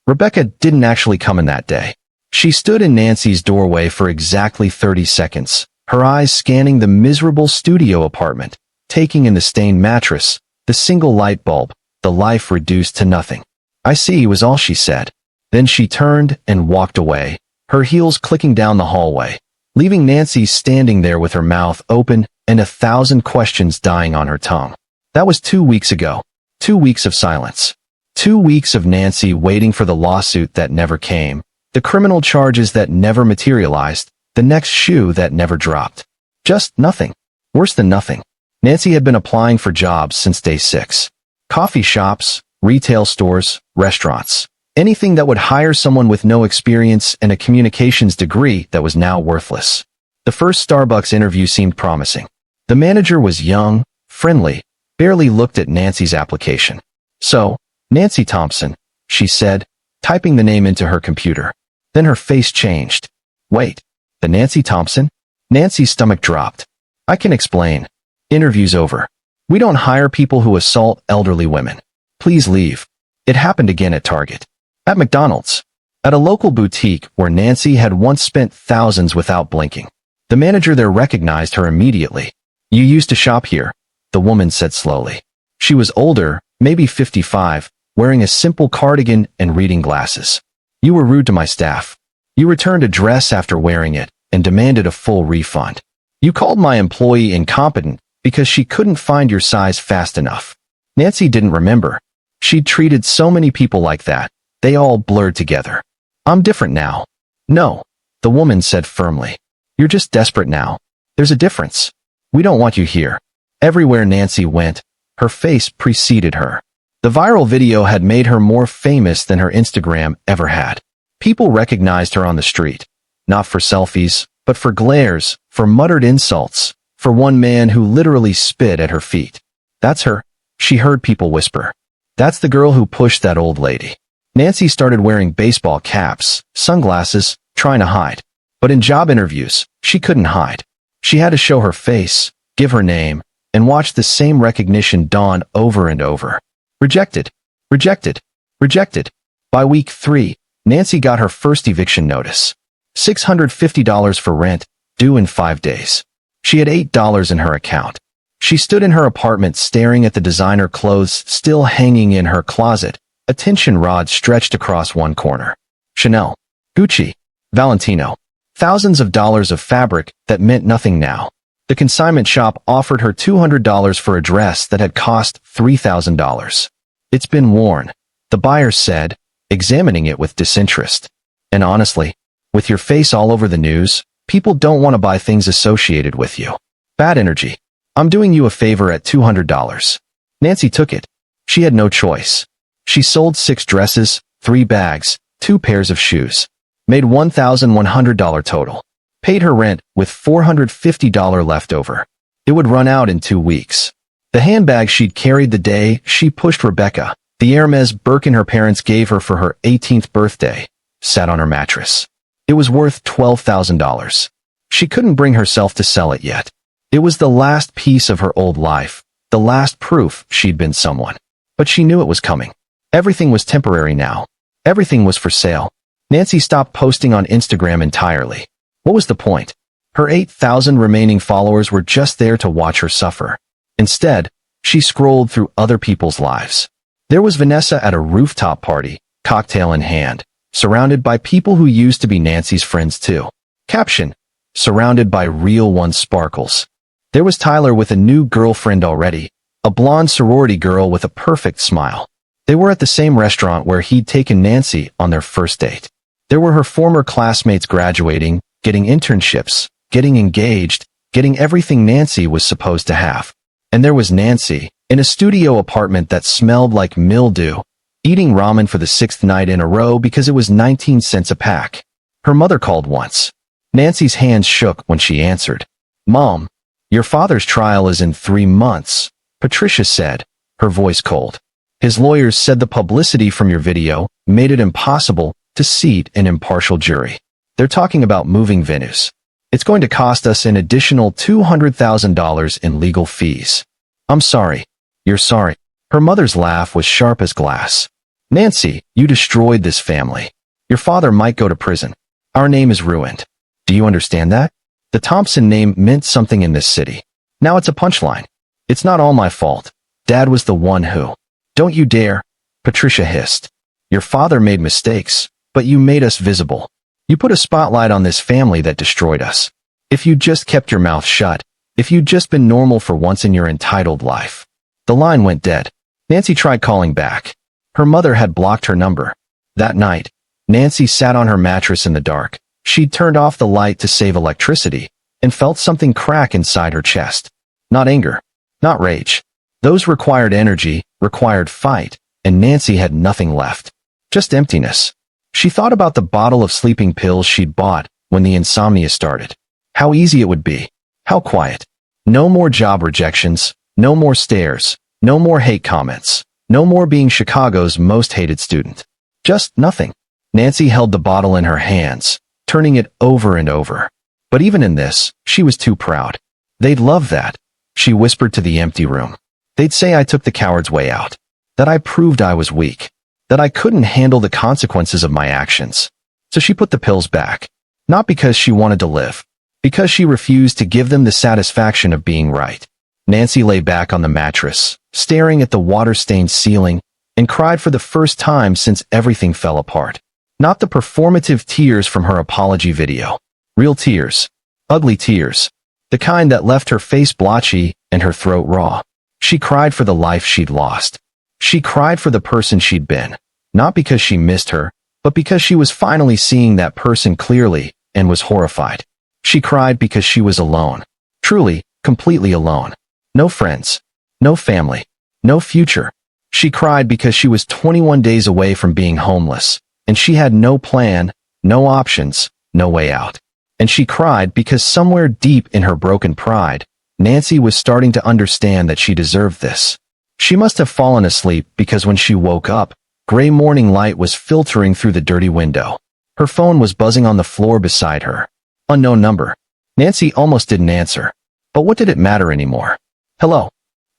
Rebecca didn't actually come in that day. She stood in Nancy's doorway for exactly 30 seconds, her eyes scanning the miserable studio apartment, taking in the stained mattress, the single light bulb, the life reduced to nothing. I see was all she said. Then she turned and walked away, her heels clicking down the hallway, leaving Nancy standing there with her mouth open and 1,000 questions dying on her tongue. That was 2 weeks ago. 2 weeks of silence. 2 weeks of Nancy waiting for the lawsuit that never came, the criminal charges that never materialized, the next shoe that never dropped. Just nothing. Worse than nothing. Nancy had been applying for jobs since day 6. Coffee shops, retail stores, restaurants. Anything that would hire someone with no experience and a communications degree that was now worthless. The first Starbucks interview seemed promising. The manager was young, friendly, barely looked at Nancy's application. So, Nancy Thompson, she said, typing the name into her computer. Then her face changed. Wait, the Nancy Thompson? Nancy's stomach dropped. I can explain. Interview's over. We don't hire people who assault elderly women. Please leave. It happened again at Target. At McDonald's. At a local boutique where Nancy had once spent thousands without blinking. The manager there recognized her immediately. You used to shop here, the woman said slowly. She was older, maybe 55, wearing a simple cardigan and reading glasses. You were rude to my staff. You returned a dress after wearing it and demanded a full refund. You called my employee incompetent because she couldn't find your size fast enough. Nancy didn't remember. She'd treated so many people like that. They all blurred together. I'm different now. No, the woman said firmly. You're just desperate now. There's a difference. We don't want you here. Everywhere Nancy went, her face preceded her. The viral video had made her more famous than her Instagram ever had. People recognized her on the street, not for selfies, but for glares, for muttered insults, for one man who literally spit at her feet. That's her, she heard people whisper. That's the girl who pushed that old lady. Nancy started wearing baseball caps, sunglasses, trying to hide. But in job interviews, she couldn't hide. She had to show her face, give her name, and watch the same recognition dawn over and over. Rejected. Rejected. Rejected. By week 3, Nancy got her first eviction notice. $650 for rent, due in 5 days. She had $8 in her account. She stood in her apartment staring at the designer clothes still hanging in her closet, a tension rod stretched across one corner. Chanel, Gucci, Valentino. Thousands of dollars of fabric that meant nothing now. The consignment shop offered her $200 for a dress that had cost $3,000. It's been worn, the buyer said, examining it with disinterest. And honestly, with your face all over the news, people don't want to buy things associated with you. Bad energy. I'm doing you a favor at $200. Nancy took it. She had no choice. She sold 6 dresses, 3 bags, 2 pairs of shoes. Made $1,100 total. Paid her rent with $450 left over. It would run out in 2 weeks. The handbag she'd carried the day she pushed Rebecca, the Hermes Birkin her parents gave her for her 18th birthday, sat on her mattress. It was worth $12,000. She couldn't bring herself to sell it yet. It was the last piece of her old life, the last proof she'd been someone. But she knew it was coming. Everything was temporary now. Everything was for sale. Nancy stopped posting on Instagram entirely. What was the point? Her 8,000 remaining followers were just there to watch her suffer. Instead, she scrolled through other people's lives. There was Vanessa at a rooftop party, cocktail in hand, surrounded by people who used to be Nancy's friends too. Caption: surrounded by real ones sparkles. There was Tyler with a new girlfriend already, a blonde sorority girl with a perfect smile. They were at the same restaurant where he'd taken Nancy on their first date. There were her former classmates graduating, getting internships, getting engaged, getting everything Nancy was supposed to have. And there was Nancy, in a studio apartment that smelled like mildew, eating ramen for the 6th night in a row because it was 19 cents a pack. Her mother called once. Nancy's hands shook when she answered. "Mom, your father's trial is in 3 months, Patricia said, her voice cold. His lawyers said the publicity from your video made it impossible to seat an impartial jury. They're talking about moving venues. It's going to cost us an additional $200,000 in legal fees." "I'm sorry." "You're sorry." Her mother's laugh was sharp as glass. "Nancy, you destroyed this family. Your father might go to prison. Our name is ruined. Do you understand that? The Thompson name meant something in this city. Now it's a punchline. It's not all my fault. Dad was the one who—" "Don't you dare," Patricia hissed. "Your father made mistakes, but you made us visible. You put a spotlight on this family that destroyed us. If you'd just kept your mouth shut, if you'd just been normal for once in your entitled life." The line went dead. Nancy tried calling back. Her mother had blocked her number. That night, Nancy sat on her mattress in the dark. She'd turned off the light to save electricity and felt something crack inside her chest. Not anger, not rage. Those required energy, required fight, and Nancy had nothing left. Just emptiness. She thought about the bottle of sleeping pills she'd bought when the insomnia started. How easy it would be. How quiet. No more job rejections, no more stares, no more hate comments, no more being Chicago's most hated student. Just nothing. Nancy held the bottle in her hands, turning it over and over. But even in this, she was too proud. They'd love that, she whispered to the empty room. They'd say I took the coward's way out. That I proved I was weak. That I couldn't handle the consequences of my actions. So she put the pills back. Not because she wanted to live. Because she refused to give them the satisfaction of being right. Nancy lay back on the mattress, staring at the water-stained ceiling, and cried for the first time since everything fell apart. Not the performative tears from her apology video. Real tears. Ugly tears. The kind that left her face blotchy and her throat raw. She cried for the life she'd lost. She cried for the person she'd been. Not because she missed her, but because she was finally seeing that person clearly and was horrified. She cried because she was alone. Truly, completely alone. No friends. No family. No future. She cried because she was 21 days away from being homeless. And she had no plan, no options, no way out. And she cried because somewhere deep in her broken pride, Nancy was starting to understand that she deserved this. She must have fallen asleep because when she woke up, gray morning light was filtering through the dirty window. Her phone was buzzing on the floor beside her. Unknown number. Nancy almost didn't answer. But what did it matter anymore? Hello.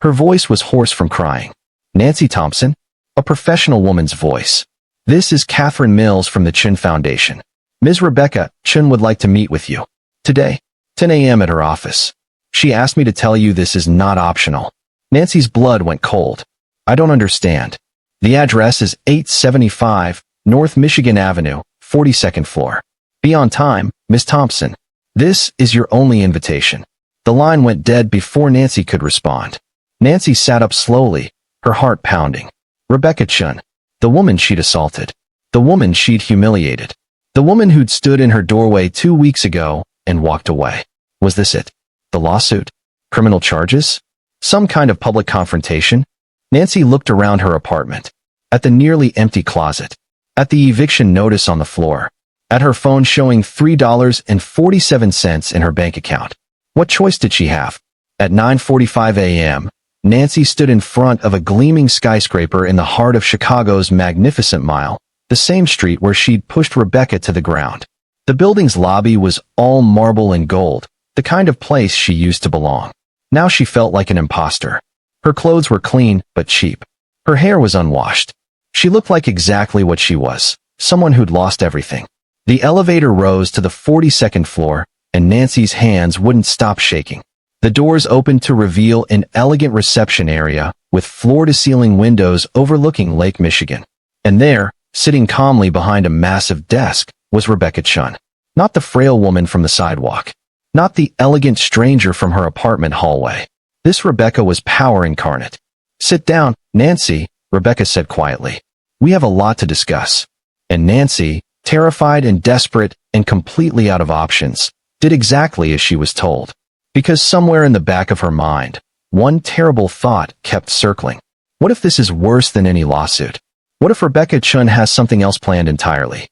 Her voice was hoarse from crying. Nancy Thompson? A professional woman's voice. This is Catherine Mills from the Chin Foundation. Ms. Rebecca Chin would like to meet with you. Today, 10 a.m. at her office. She asked me to tell you this is not optional. Nancy's blood went cold. I don't understand. The address is 875 North Michigan Avenue, 42nd floor. Be on time, Ms. Thompson. This is your only invitation. The line went dead before Nancy could respond. Nancy sat up slowly, her heart pounding. Rebecca Chin. The woman she'd assaulted. The woman she'd humiliated. The woman who'd stood in her doorway 2 weeks ago and walked away. Was this it? The lawsuit? Criminal charges? Some kind of public confrontation? Nancy looked around her apartment. At the nearly empty closet. At the eviction notice on the floor. At her phone showing $3.47 in her bank account. What choice did she have? At 9:45 a.m., Nancy stood in front of a gleaming skyscraper in the heart of Chicago's Magnificent Mile, the same street where she'd pushed Rebecca to the ground. The building's lobby was all marble and gold, the kind of place she used to belong. Now she felt like an imposter. Her clothes were clean, but cheap. Her hair was unwashed. She looked like exactly what she was, someone who'd lost everything. The elevator rose to the 42nd floor, and Nancy's hands wouldn't stop shaking. The doors opened to reveal an elegant reception area with floor-to-ceiling windows overlooking Lake Michigan. And there, sitting calmly behind a massive desk, was Rebecca Chun. Not the frail woman from the sidewalk. Not the elegant stranger from her apartment hallway. This Rebecca was power incarnate. "Sit down, Nancy," Rebecca said quietly. "We have a lot to discuss." And Nancy, terrified and desperate and completely out of options, did exactly as she was told. Because somewhere in the back of her mind, one terrible thought kept circling. What if this is worse than any lawsuit? What if Rebecca Chun has something else planned entirely?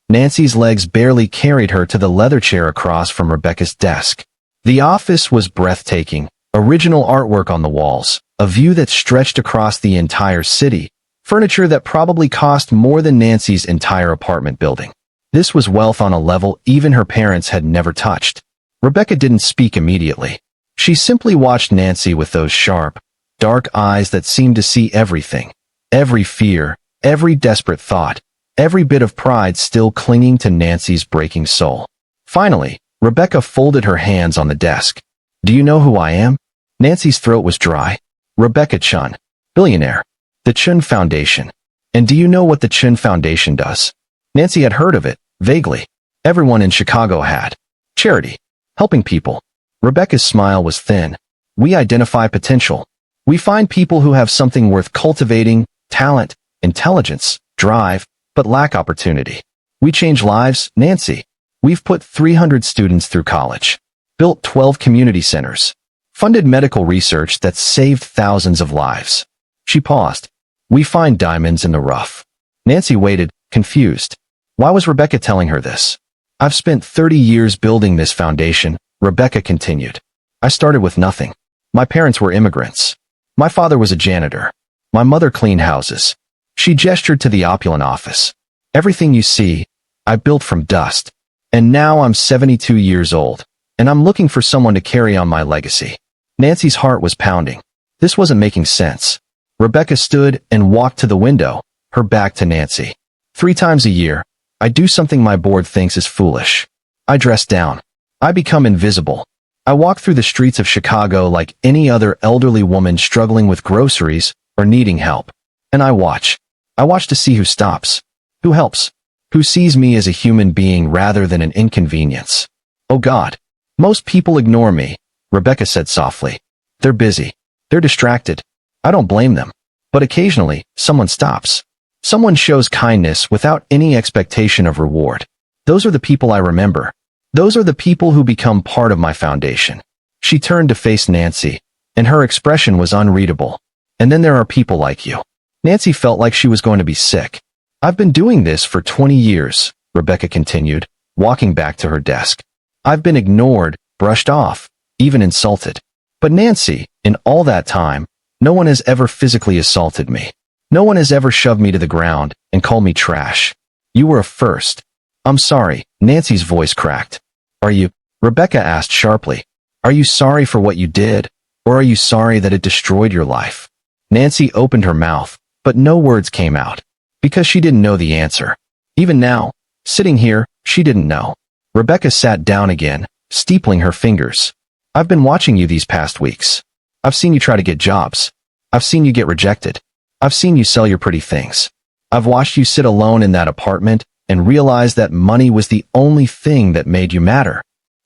Nancy's legs barely carried her to the leather chair across from Rebecca's desk. The office was breathtaking, original artwork on the walls, a view that stretched across the entire city, furniture that probably cost more than Nancy's entire apartment building. This was wealth on a level even her parents had never touched. Rebecca didn't speak immediately. She simply watched Nancy with those sharp, dark eyes that seemed to see everything. Every fear, every desperate thought, every bit of pride still clinging to Nancy's breaking soul. Finally, Rebecca folded her hands on the desk. "Do you know who I am?" Nancy's throat was dry. "Rebecca Chun. Billionaire. The Chun Foundation." "And do you know what the Chun Foundation does?" Nancy had heard of it, vaguely. Everyone in Chicago had. Charity. Helping people. Rebecca's smile was thin. "We identify potential. We find people who have something worth cultivating, talent, intelligence, drive, but lack opportunity. We change lives, Nancy. We've put 300 students through college, built 12 community centers, funded medical research that's saved thousands of lives." She paused. "We find diamonds in the rough." Nancy waited, confused. Why was Rebecca telling her this? "I've spent 30 years building this foundation," Rebecca continued. "I started with nothing. My parents were immigrants. My father was a janitor. My mother cleaned houses." She gestured to the opulent office. "Everything you see, I built from dust. And now I'm 72 years old, and I'm looking for someone to carry on my legacy." Nancy's heart was pounding. This wasn't making sense. Rebecca stood and walked to the window, her back to Nancy. 3 times a year, I do something my board thinks is foolish. I dress down. I become invisible. I walk through the streets of Chicago like any other elderly woman struggling with groceries or needing help. And I watch. I watch to see who stops, who helps, who sees me as a human being rather than an inconvenience. "Oh God. Most people ignore me," Rebecca said softly. "They're busy. They're distracted. I don't blame them. But occasionally, someone stops. Someone shows kindness without any expectation of reward. Those are the people I remember. Those are the people who become part of my foundation." She turned to face Nancy, and her expression was unreadable. "And then there are people like you." Nancy felt like she was going to be sick. "I've been doing this for 20 years, Rebecca continued, walking back to her desk. "I've been ignored, brushed off, even insulted. But Nancy, in all that time, no one has ever physically assaulted me. No one has ever shoved me to the ground and called me trash. You were a first." "I'm sorry," Nancy's voice cracked. "Are you?" Rebecca asked sharply. "Are you sorry for what you did, or are you sorry that it destroyed your life?" Nancy opened her mouth, but no words came out, because she didn't know the answer. Even now, sitting here, she didn't know. Rebecca sat down again, steepling her fingers. "I've been watching you these past weeks. I've seen you try to get jobs. I've seen you get rejected. I've seen you sell your pretty things. I've watched you sit alone in that apartment and realize that money was the only thing that made you matter."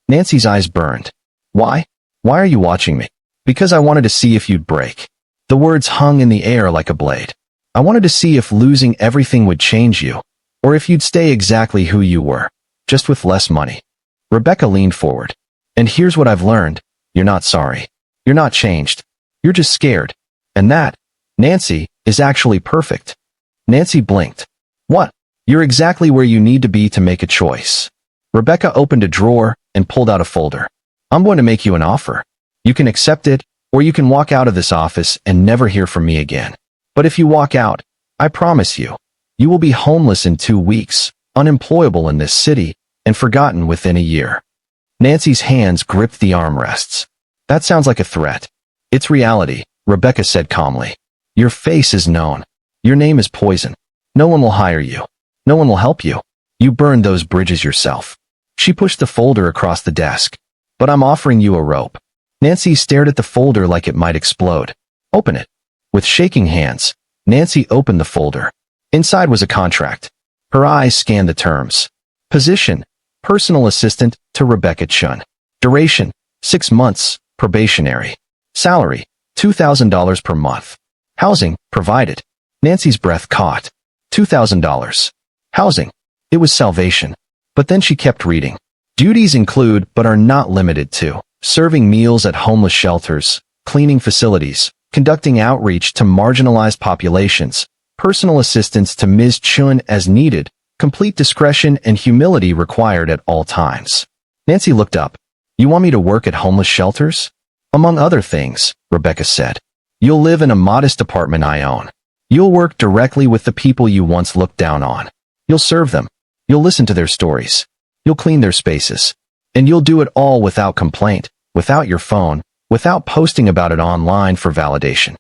Nancy's eyes burned. "Why? Why are you watching me?" "Because I wanted to see if you'd break." The words hung in the air like a blade. "I wanted to see if losing everything would change you, or if you'd stay exactly who you were, just with less money." Rebecca leaned forward. "And here's what I've learned. You're not sorry. You're not changed. You're just scared. And that, Nancy, is actually perfect. Nancy blinked. What? You're exactly where you need to be to make a choice. Rebecca opened a drawer and pulled out a folder. I'm going to make you an offer. You can accept it, or you can walk out of this office and never hear from me again. But if you walk out, I promise you, you will be homeless in 2 weeks, unemployable in this city, and forgotten within a year. Nancy's hands gripped the armrests. That sounds like a threat. It's reality, Rebecca said calmly. Your face is known. Your name is poison. No one will hire you. No one will help you. You burned those bridges yourself. She pushed the folder across the desk. But I'm offering you a rope. Nancy stared at the folder like it might explode. Open it. With shaking hands, Nancy opened the folder. Inside was a contract. Her eyes scanned the terms. Position, personal assistant to Rebecca Chun. Duration, 6 months, probationary. Salary, $2,000 per month. Housing, provided. Nancy's breath caught. $2,000. Housing. It was salvation. But then she kept reading. Duties include, but are not limited to, serving meals at homeless shelters, cleaning facilities, conducting outreach to marginalized populations, personal assistance to Ms. Chun as needed, complete discretion and humility required at all times. Nancy looked up. You want me to work at homeless shelters? Among other things, Rebecca said. You'll live in a modest apartment I own. You'll work directly with the people you once looked down on. You'll serve them. You'll listen to their stories. You'll clean their spaces. And you'll do it all without complaint, without your phone, without posting about it online for validation.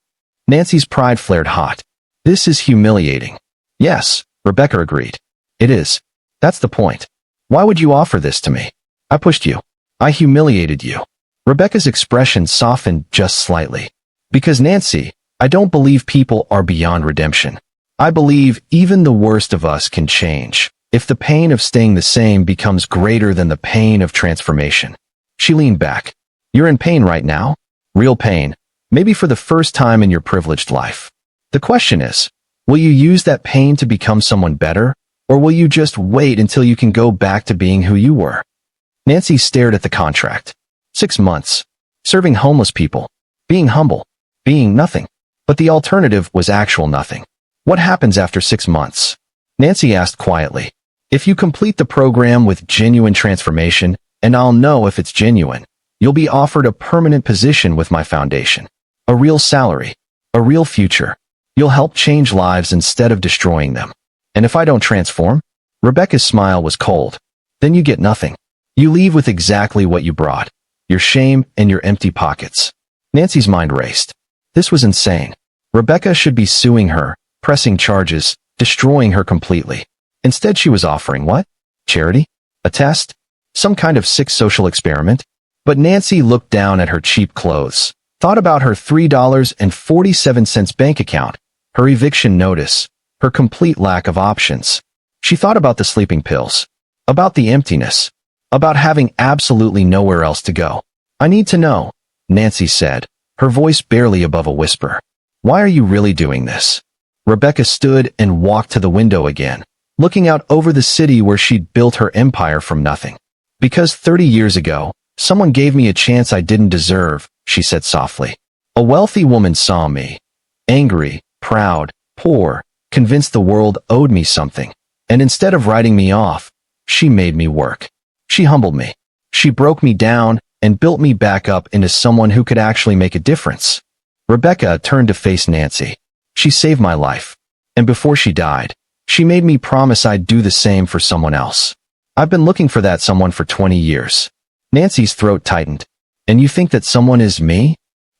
Nancy's pride flared hot. This is humiliating. Yes, Rebecca agreed. It is. That's the point. Why would you offer this to me? I pushed you. I humiliated you. Rebecca's expression softened just slightly. Because Nancy, I don't believe people are beyond redemption. I believe even the worst of us can change, if the pain of staying the same becomes greater than the pain of transformation. She leaned back. You're in pain right now? Real pain, maybe for the first time in your privileged life. The question is, will you use that pain to become someone better, or will you just wait until you can go back to being who you were? Nancy stared at the contract. 6 months. Serving homeless people. Being humble. Being nothing. But the alternative was actual nothing. What happens after 6 months? Nancy asked quietly. If you complete the program with genuine transformation, and I'll know if it's genuine, you'll be offered a permanent position with my foundation. A real salary. A real future. You'll help change lives instead of destroying them. And if I don't transform? Rebecca's smile was cold. Then you get nothing. You leave with exactly what you brought. Your shame and your empty pockets. Nancy's mind raced. This was insane. Rebecca should be suing her, pressing charges, destroying her completely. Instead she was offering what? Charity? A test? Some kind of sick social experiment? But Nancy looked down at her cheap clothes, thought about her $3.47 bank account, her eviction notice, her complete lack of options. She thought about the sleeping pills, about the emptiness, about having absolutely nowhere else to go. I need to know, Nancy said, her voice barely above a whisper. Why are you really doing this? Rebecca stood and walked to the window again, looking out over the city where she'd built her empire from nothing. Because 30 years ago, someone gave me a chance I didn't deserve, she said softly. A wealthy woman saw me. Angry, proud, poor, convinced the world owed me something. And instead of writing me off, she made me work. She humbled me. She broke me down and built me back up into someone who could actually make a difference. Rebecca turned to face Nancy. She saved my life. And before she died, she made me promise I'd do the same for someone else. I've been looking for that someone for 20 years. Nancy's throat tightened. And you think that someone is me?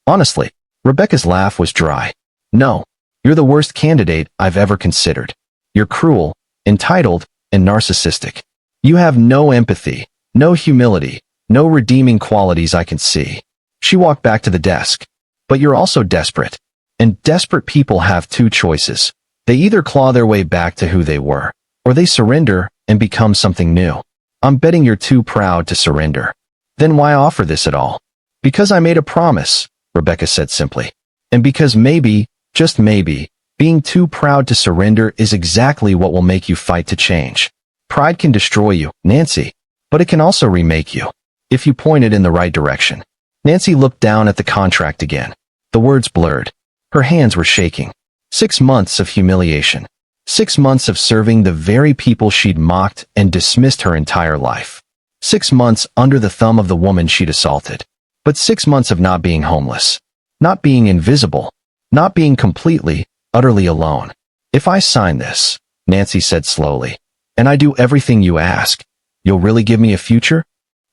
Honestly, Rebecca's laugh was dry. No, you're the worst candidate I've ever considered. You're cruel, entitled, and narcissistic. You have no empathy, no humility, no redeeming qualities I can see. She walked back to the desk. But you're also desperate. And desperate people have 2 choices. They either claw their way back to who they were, or they surrender and become something new. I'm betting you're too proud to surrender. Then why offer this at all? Because I made a promise, Rebecca said simply. And because maybe, just maybe, being too proud to surrender is exactly what will make you fight to change. Pride can destroy you, Nancy, but it can also remake you, if you point it in the right direction. Nancy looked down at the contract again. The words blurred. Her hands were shaking. 6 months of humiliation. 6 months of serving the very people she'd mocked and dismissed her entire life. 6 months under the thumb of the woman she'd assaulted. But 6 months of not being homeless. Not being invisible. Not being completely, utterly alone. If I sign this, Nancy said slowly, and I do everything you ask, you'll really give me a future?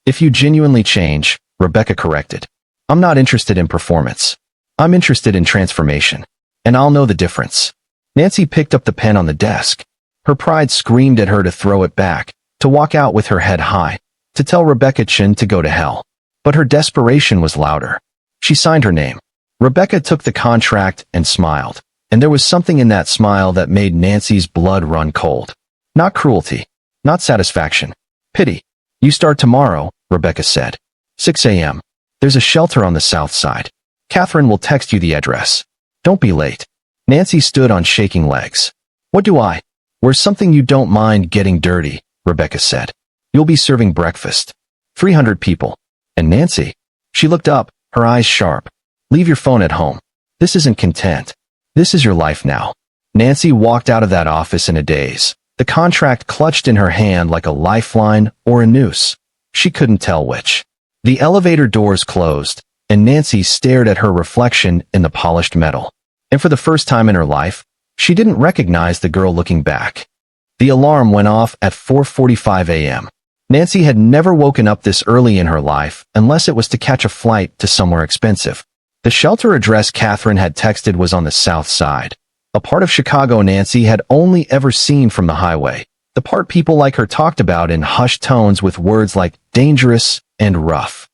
If you genuinely change, Rebecca corrected. I'm not interested in performance. I'm interested in transformation. And I'll know the difference. Nancy picked up the pen on the desk. Her pride screamed at her to throw it back, to walk out with her head high, to tell Rebecca Chin to go to hell. But her desperation was louder. She signed her name. Rebecca took the contract and smiled, and there was something in that smile that made Nancy's blood run cold. Not cruelty, not satisfaction, pity. You start tomorrow, Rebecca said. 6 a.m. There's a shelter on the south side. Catherine will text you the address. Don't be late. Nancy stood on shaking legs. What do I? Where's something you don't mind getting dirty, Rebecca said. You'll be serving breakfast. 300 people. And Nancy? She looked up, her eyes sharp. Leave your phone at home. This isn't content. This is your life now. Nancy walked out of that office in a daze. The contract clutched in her hand like a lifeline or a noose. She couldn't tell which. The elevator doors closed, and Nancy stared at her reflection in the polished metal. And for the first time in her life, she didn't recognize the girl looking back. The alarm went off at 4:45 a.m. Nancy had never woken up this early in her life unless it was to catch a flight to somewhere expensive. The shelter address Catherine had texted was on the south side, a part of Chicago Nancy had only ever seen from the highway, the part people like her talked about in hushed tones with words like dangerous and rough.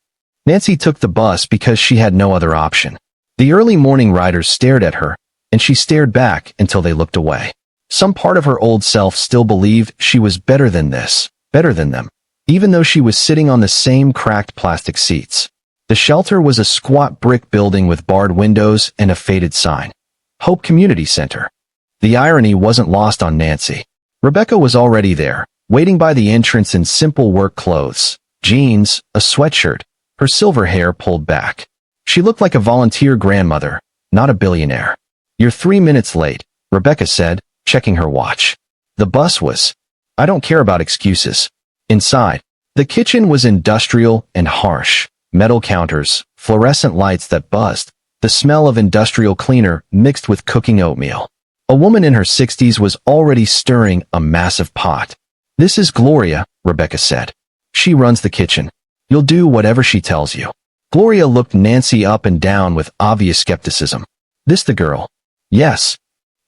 Nancy took the bus because she had no other option. The early morning riders stared at her, and she stared back until they looked away. Some part of her old self still believed she was better than this, better than them, even though she was sitting on the same cracked plastic seats. The shelter was a squat brick building with barred windows and a faded sign. Hope Community Center. The irony wasn't lost on Nancy. Rebecca was already there, waiting by the entrance in simple work clothes, jeans, a sweatshirt, her silver hair pulled back. She looked like a volunteer grandmother, not a billionaire. You're 3 minutes late, Rebecca said, checking her watch. The bus was. I don't care about excuses. Inside, the kitchen was industrial and harsh. Metal counters, fluorescent lights that buzzed, the smell of industrial cleaner mixed with cooking oatmeal. A woman in her 60s was already stirring a massive pot. This is Gloria, Rebecca said. She runs the kitchen. You'll do whatever she tells you. Gloria looked Nancy up and down with obvious skepticism. This the girl? Yes.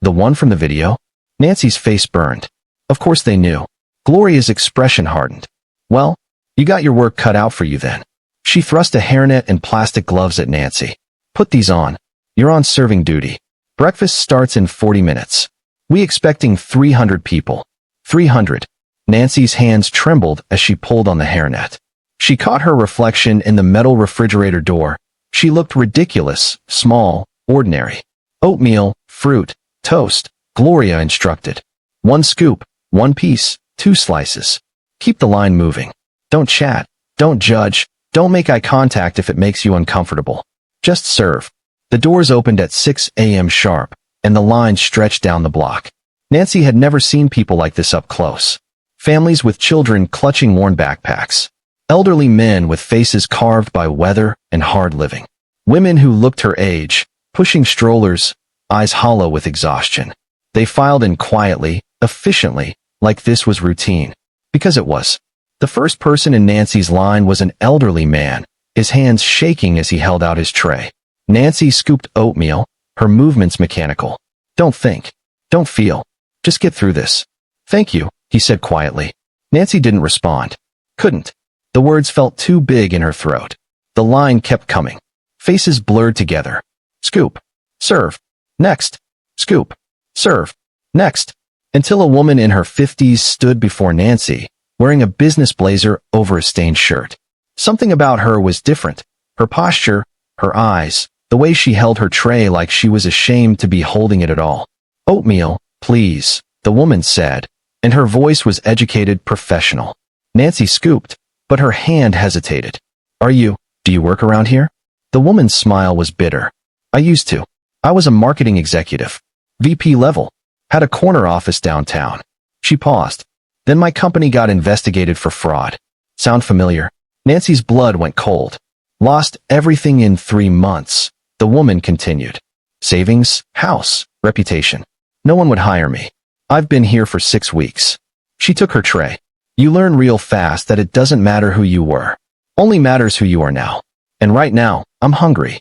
The one from the video? Nancy's face burned. Of course they knew. Gloria's expression hardened. Well, you got your work cut out for you then. She thrust a hairnet and plastic gloves at Nancy. Put these on. You're on serving duty. Breakfast starts in 40 minutes. We expecting 300 people. 300. Nancy's hands trembled as she pulled on the hairnet. She caught her reflection in the metal refrigerator door. She looked ridiculous, small, ordinary. Oatmeal, fruit, toast, Gloria instructed. 1 scoop, 1 piece, 2 slices. Keep the line moving. Don't chat. Don't judge. Don't make eye contact if it makes you uncomfortable. Just serve. The doors opened at 6 a.m. sharp, and the line stretched down the block. Nancy had never seen people like this up close. Families with children clutching worn backpacks. Elderly men with faces carved by weather and hard living. Women who looked her age, pushing strollers, eyes hollow with exhaustion. They filed in quietly, efficiently, like this was routine. Because it was. The first person in Nancy's line was an elderly man, his hands shaking as he held out his tray. Nancy scooped oatmeal, her movements mechanical. Don't think. Don't feel. Just get through this. Thank you, he said quietly. Nancy didn't respond. Couldn't. The words felt too big in her throat. The line kept coming. Faces blurred together. Scoop. Serve. Next. Scoop. Serve. Next. Until a woman in her 50s stood before Nancy, wearing a business blazer over a stained shirt. Something about her was different. Her posture, her eyes, the way she held her tray like she was ashamed to be holding it at all. Oatmeal, please, the woman said, and her voice was educated, professional. Nancy scooped, but her hand hesitated. Do you work around here? The woman's smile was bitter. I used to. I was a marketing executive. VP level. Had a corner office downtown. She paused. Then my company got investigated for fraud. Sound familiar? Nancy's blood went cold. Lost everything in 3 months. The woman continued. Savings, house, reputation. No one would hire me. I've been here for 6 weeks. She took her tray. You learn real fast that it doesn't matter who you were. Only matters who you are now. And right now, I'm hungry.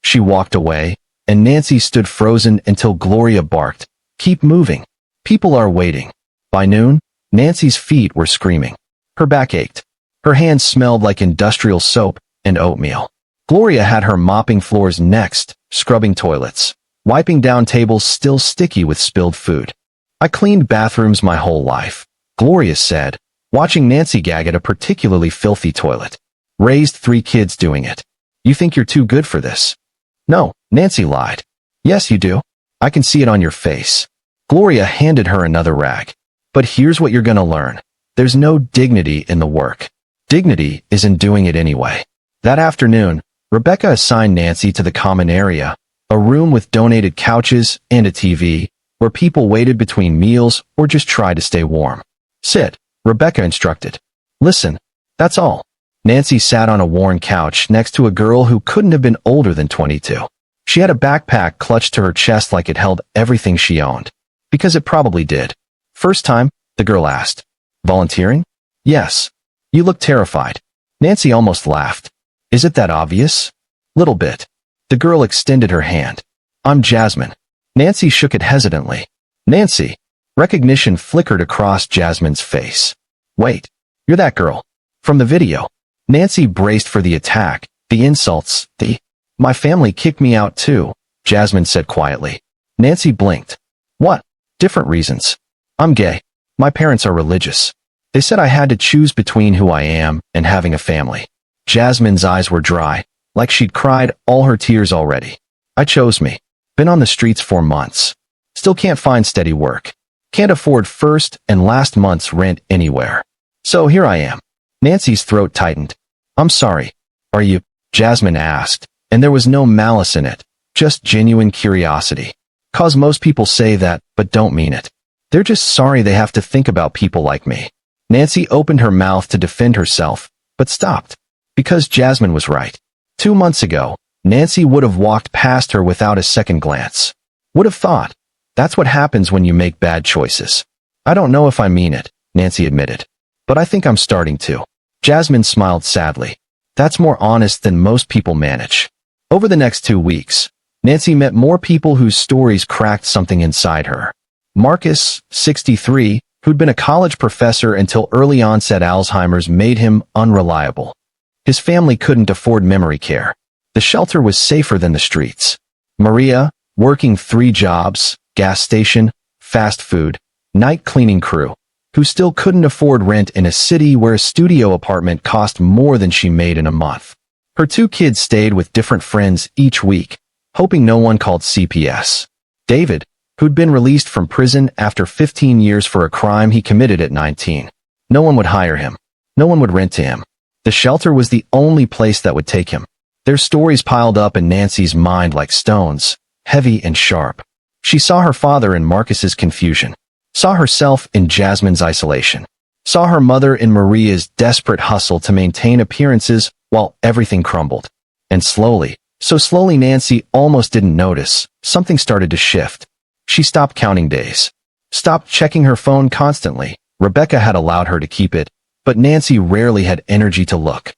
She walked away, and Nancy stood frozen until Gloria barked. Keep moving. People are waiting. By noon, Nancy's feet were screaming. Her back ached. Her hands smelled like industrial soap and oatmeal. Gloria had her mopping floors next, scrubbing toilets, wiping down tables still sticky with spilled food. I cleaned bathrooms my whole life, Gloria said, watching Nancy gag at a particularly filthy toilet. Raised 3 kids doing it. You think you're too good for this? No, Nancy lied. Yes, you do. I can see it on your face. Gloria handed her another rag. But here's what you're gonna learn. There's no dignity in the work. Dignity is in doing it anyway. That afternoon, Rebecca assigned Nancy to the common area, a room with donated couches and a TV, where people waited between meals or just tried to stay warm. Sit, Rebecca instructed. Listen, that's all. Nancy sat on a worn couch next to a girl who couldn't have been older than 22. She had a backpack clutched to her chest like it held everything she owned. Because it probably did. First time, the girl asked. Volunteering? Yes. You look terrified. Nancy almost laughed. Is it that obvious? Little bit. The girl extended her hand. I'm Jasmine. Nancy shook it hesitantly. Nancy. Recognition flickered across Jasmine's face. Wait. You're that girl. From the video. Nancy braced for the attack, the insults, My family kicked me out too, Jasmine said quietly. Nancy blinked. What? Different reasons. I'm gay. My parents are religious. They said I had to choose between who I am and having a family. Jasmine's eyes were dry, like she'd cried all her tears already. I chose me. Been on the streets for months. Still can't find steady work. Can't afford first and last month's rent anywhere. So here I am. Nancy's throat tightened. I'm sorry. Are you? Jasmine asked, and there was no malice in it, just genuine curiosity. 'Cause most people say that, but don't mean it. They're just sorry they have to think about people like me. Nancy opened her mouth to defend herself, but stopped. Because Jasmine was right. 2 months ago, Nancy would have walked past her without a second glance. Would have thought. That's what happens when you make bad choices. I don't know if I mean it, Nancy admitted. But I think I'm starting to. Jasmine smiled sadly. That's more honest than most people manage. Over the next 2 weeks, Nancy met more people whose stories cracked something inside her. Marcus, 63, who'd been a college professor until early onset Alzheimer's made him unreliable. His family couldn't afford memory care. The shelter was safer than the streets. Maria, working 3 jobs, gas station, fast food, night cleaning crew, who still couldn't afford rent in a city where a studio apartment cost more than she made in a month. Her 2 kids stayed with different friends each week, hoping no one called CPS. David, who'd been released from prison after 15 years for a crime he committed at 19. No one would hire him. No one would rent to him. The shelter was the only place that would take him. Their stories piled up in Nancy's mind like stones, heavy and sharp. She saw her father in Marcus's confusion. Saw herself in Jasmine's isolation. Saw her mother in Maria's desperate hustle to maintain appearances while everything crumbled. And slowly, so slowly Nancy almost didn't notice, something started to shift. She stopped counting days. Stopped checking her phone constantly. Rebecca had allowed her to keep it, but Nancy rarely had energy to look.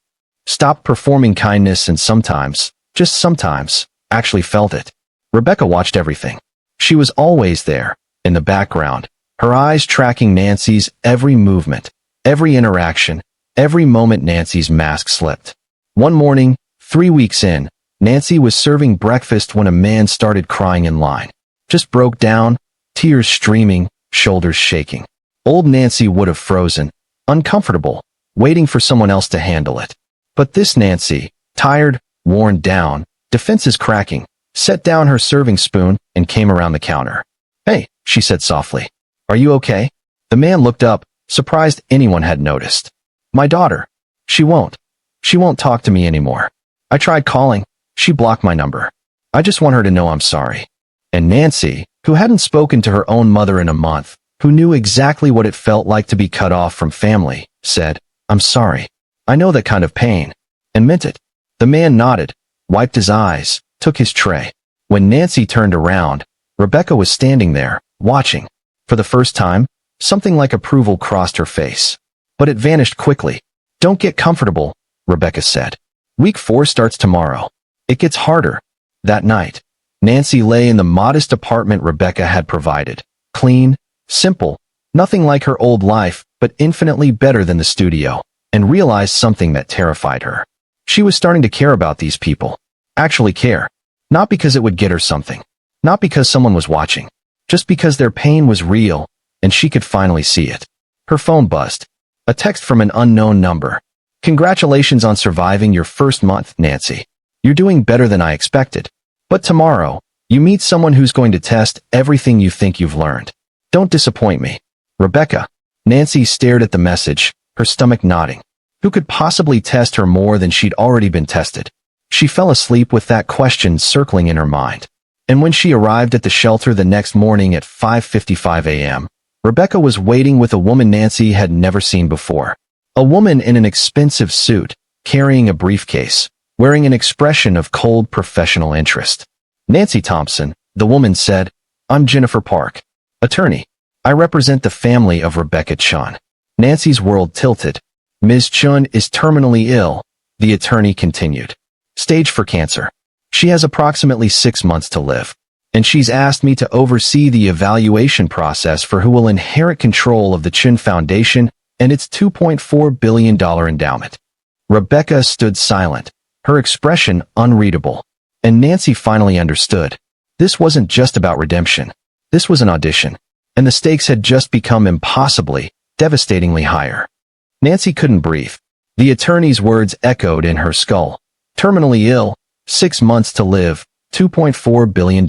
Stopped performing kindness and sometimes, just sometimes, actually felt it. Rebecca watched everything. She was always there, in the background, her eyes tracking Nancy's every movement, every interaction, every moment Nancy's mask slipped. One morning, 3 weeks in, Nancy was serving breakfast when a man started crying in line. Just broke down, tears streaming, shoulders shaking. Old Nancy would have frozen, uncomfortable, waiting for someone else to handle it. But this Nancy, tired, worn down, defenses cracking, set down her serving spoon and came around the counter. Hey, she said softly. Are you okay? The man looked up, surprised anyone had noticed. My daughter. She won't talk to me anymore. I tried calling. She blocked my number. I just want her to know I'm sorry. And Nancy, who hadn't spoken to her own mother in a month, who knew exactly what it felt like to be cut off from family, said, "I'm sorry. I know that kind of pain," and meant it. The man nodded, wiped his eyes, took his tray. When Nancy turned around, Rebecca was standing there, watching. For the first time, something like approval crossed her face. But it vanished quickly. "Don't get comfortable," Rebecca said. "Week 4 starts tomorrow. It gets harder." That night, Nancy lay in the modest apartment Rebecca had provided. Clean, simple, nothing like her old life, but infinitely better than the studio, and realized something that terrified her. She was starting to care about these people. Actually care. Not because it would get her something. Not because someone was watching. Just because their pain was real, and she could finally see it. Her phone buzzed. A text from an unknown number. "Congratulations on surviving your first month, Nancy. You're doing better than I expected. But tomorrow, you meet someone who's going to test everything you think you've learned. Don't disappoint me. Rebecca." Nancy stared at the message, her stomach knotting. Who could possibly test her more than she'd already been tested? She fell asleep with that question circling in her mind. And when she arrived at the shelter the next morning at 5:55 a.m., Rebecca was waiting with a woman Nancy had never seen before. A woman in an expensive suit, carrying a briefcase, wearing an expression of cold professional interest. "Nancy Thompson," the woman said. "I'm Jennifer Park, attorney. I represent the family of Rebecca Chun." Nancy's world tilted. "Ms. Chun is terminally ill," the attorney continued. "Stage 4 cancer. She has approximately 6 months to live. And she's asked me to oversee the evaluation process for who will inherit control of the Chun Foundation and its $2.4 billion endowment." Rebecca stood silent, her expression unreadable. And Nancy finally understood. This wasn't just about redemption. This was an audition. And the stakes had just become impossibly, devastatingly higher. Nancy couldn't breathe. The attorney's words echoed in her skull. Terminally ill, 6 months to live, $2.4 billion.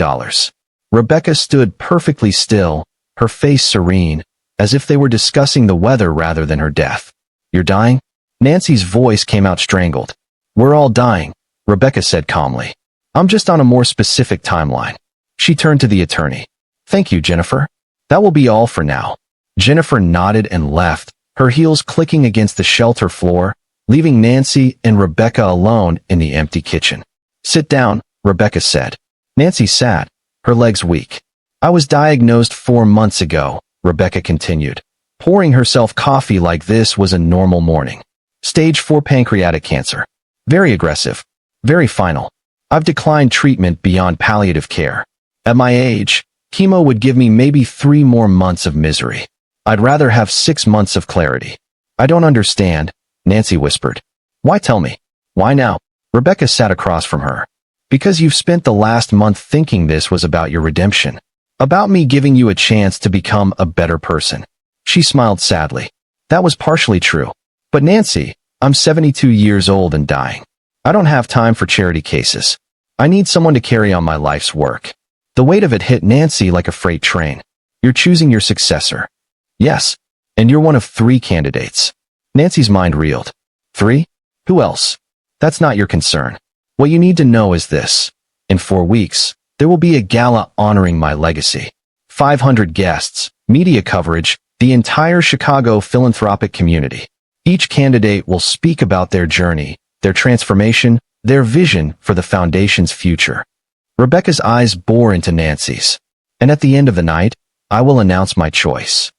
Rebecca stood perfectly still, her face serene, as if they were discussing the weather rather than her death. "You're dying?" Nancy's voice came out strangled. "We're all dying," Rebecca said calmly. "I'm just on a more specific timeline." She turned to the attorney. "Thank you, Jennifer. That will be all for now." Jennifer nodded and left, her heels clicking against the shelter floor, leaving Nancy and Rebecca alone in the empty kitchen. "Sit down," Rebecca said. Nancy sat, her legs weak. "I was diagnosed 4 months ago," Rebecca continued. Pouring herself coffee like this was a normal morning. "Stage 4 pancreatic cancer. Very aggressive. Very final. I've declined treatment beyond palliative care. At my age, chemo would give me maybe 3 more months of misery. I'd rather have 6 months of clarity." "I don't understand," Nancy whispered. "Why tell me? Why now?" Rebecca sat across from her. "Because you've spent the last month thinking this was about your redemption. About me giving you a chance to become a better person." She smiled sadly. "That was partially true. But Nancy, I'm 72 years old and dying. I don't have time for charity cases. I need someone to carry on my life's work." The weight of it hit Nancy like a freight train. "You're choosing your successor." "Yes. And you're one of 3 candidates." Nancy's mind reeled. 3? Who else? That's not your concern. What you need to know is this. In 4 weeks, there will be a gala honoring my legacy. 500 guests, media coverage, the entire Chicago philanthropic community. Each candidate will speak about their journey, their transformation, their vision for the foundation's future. Rebecca's eyes bore into Nancy's. "And at the end of the night, I will announce my choice."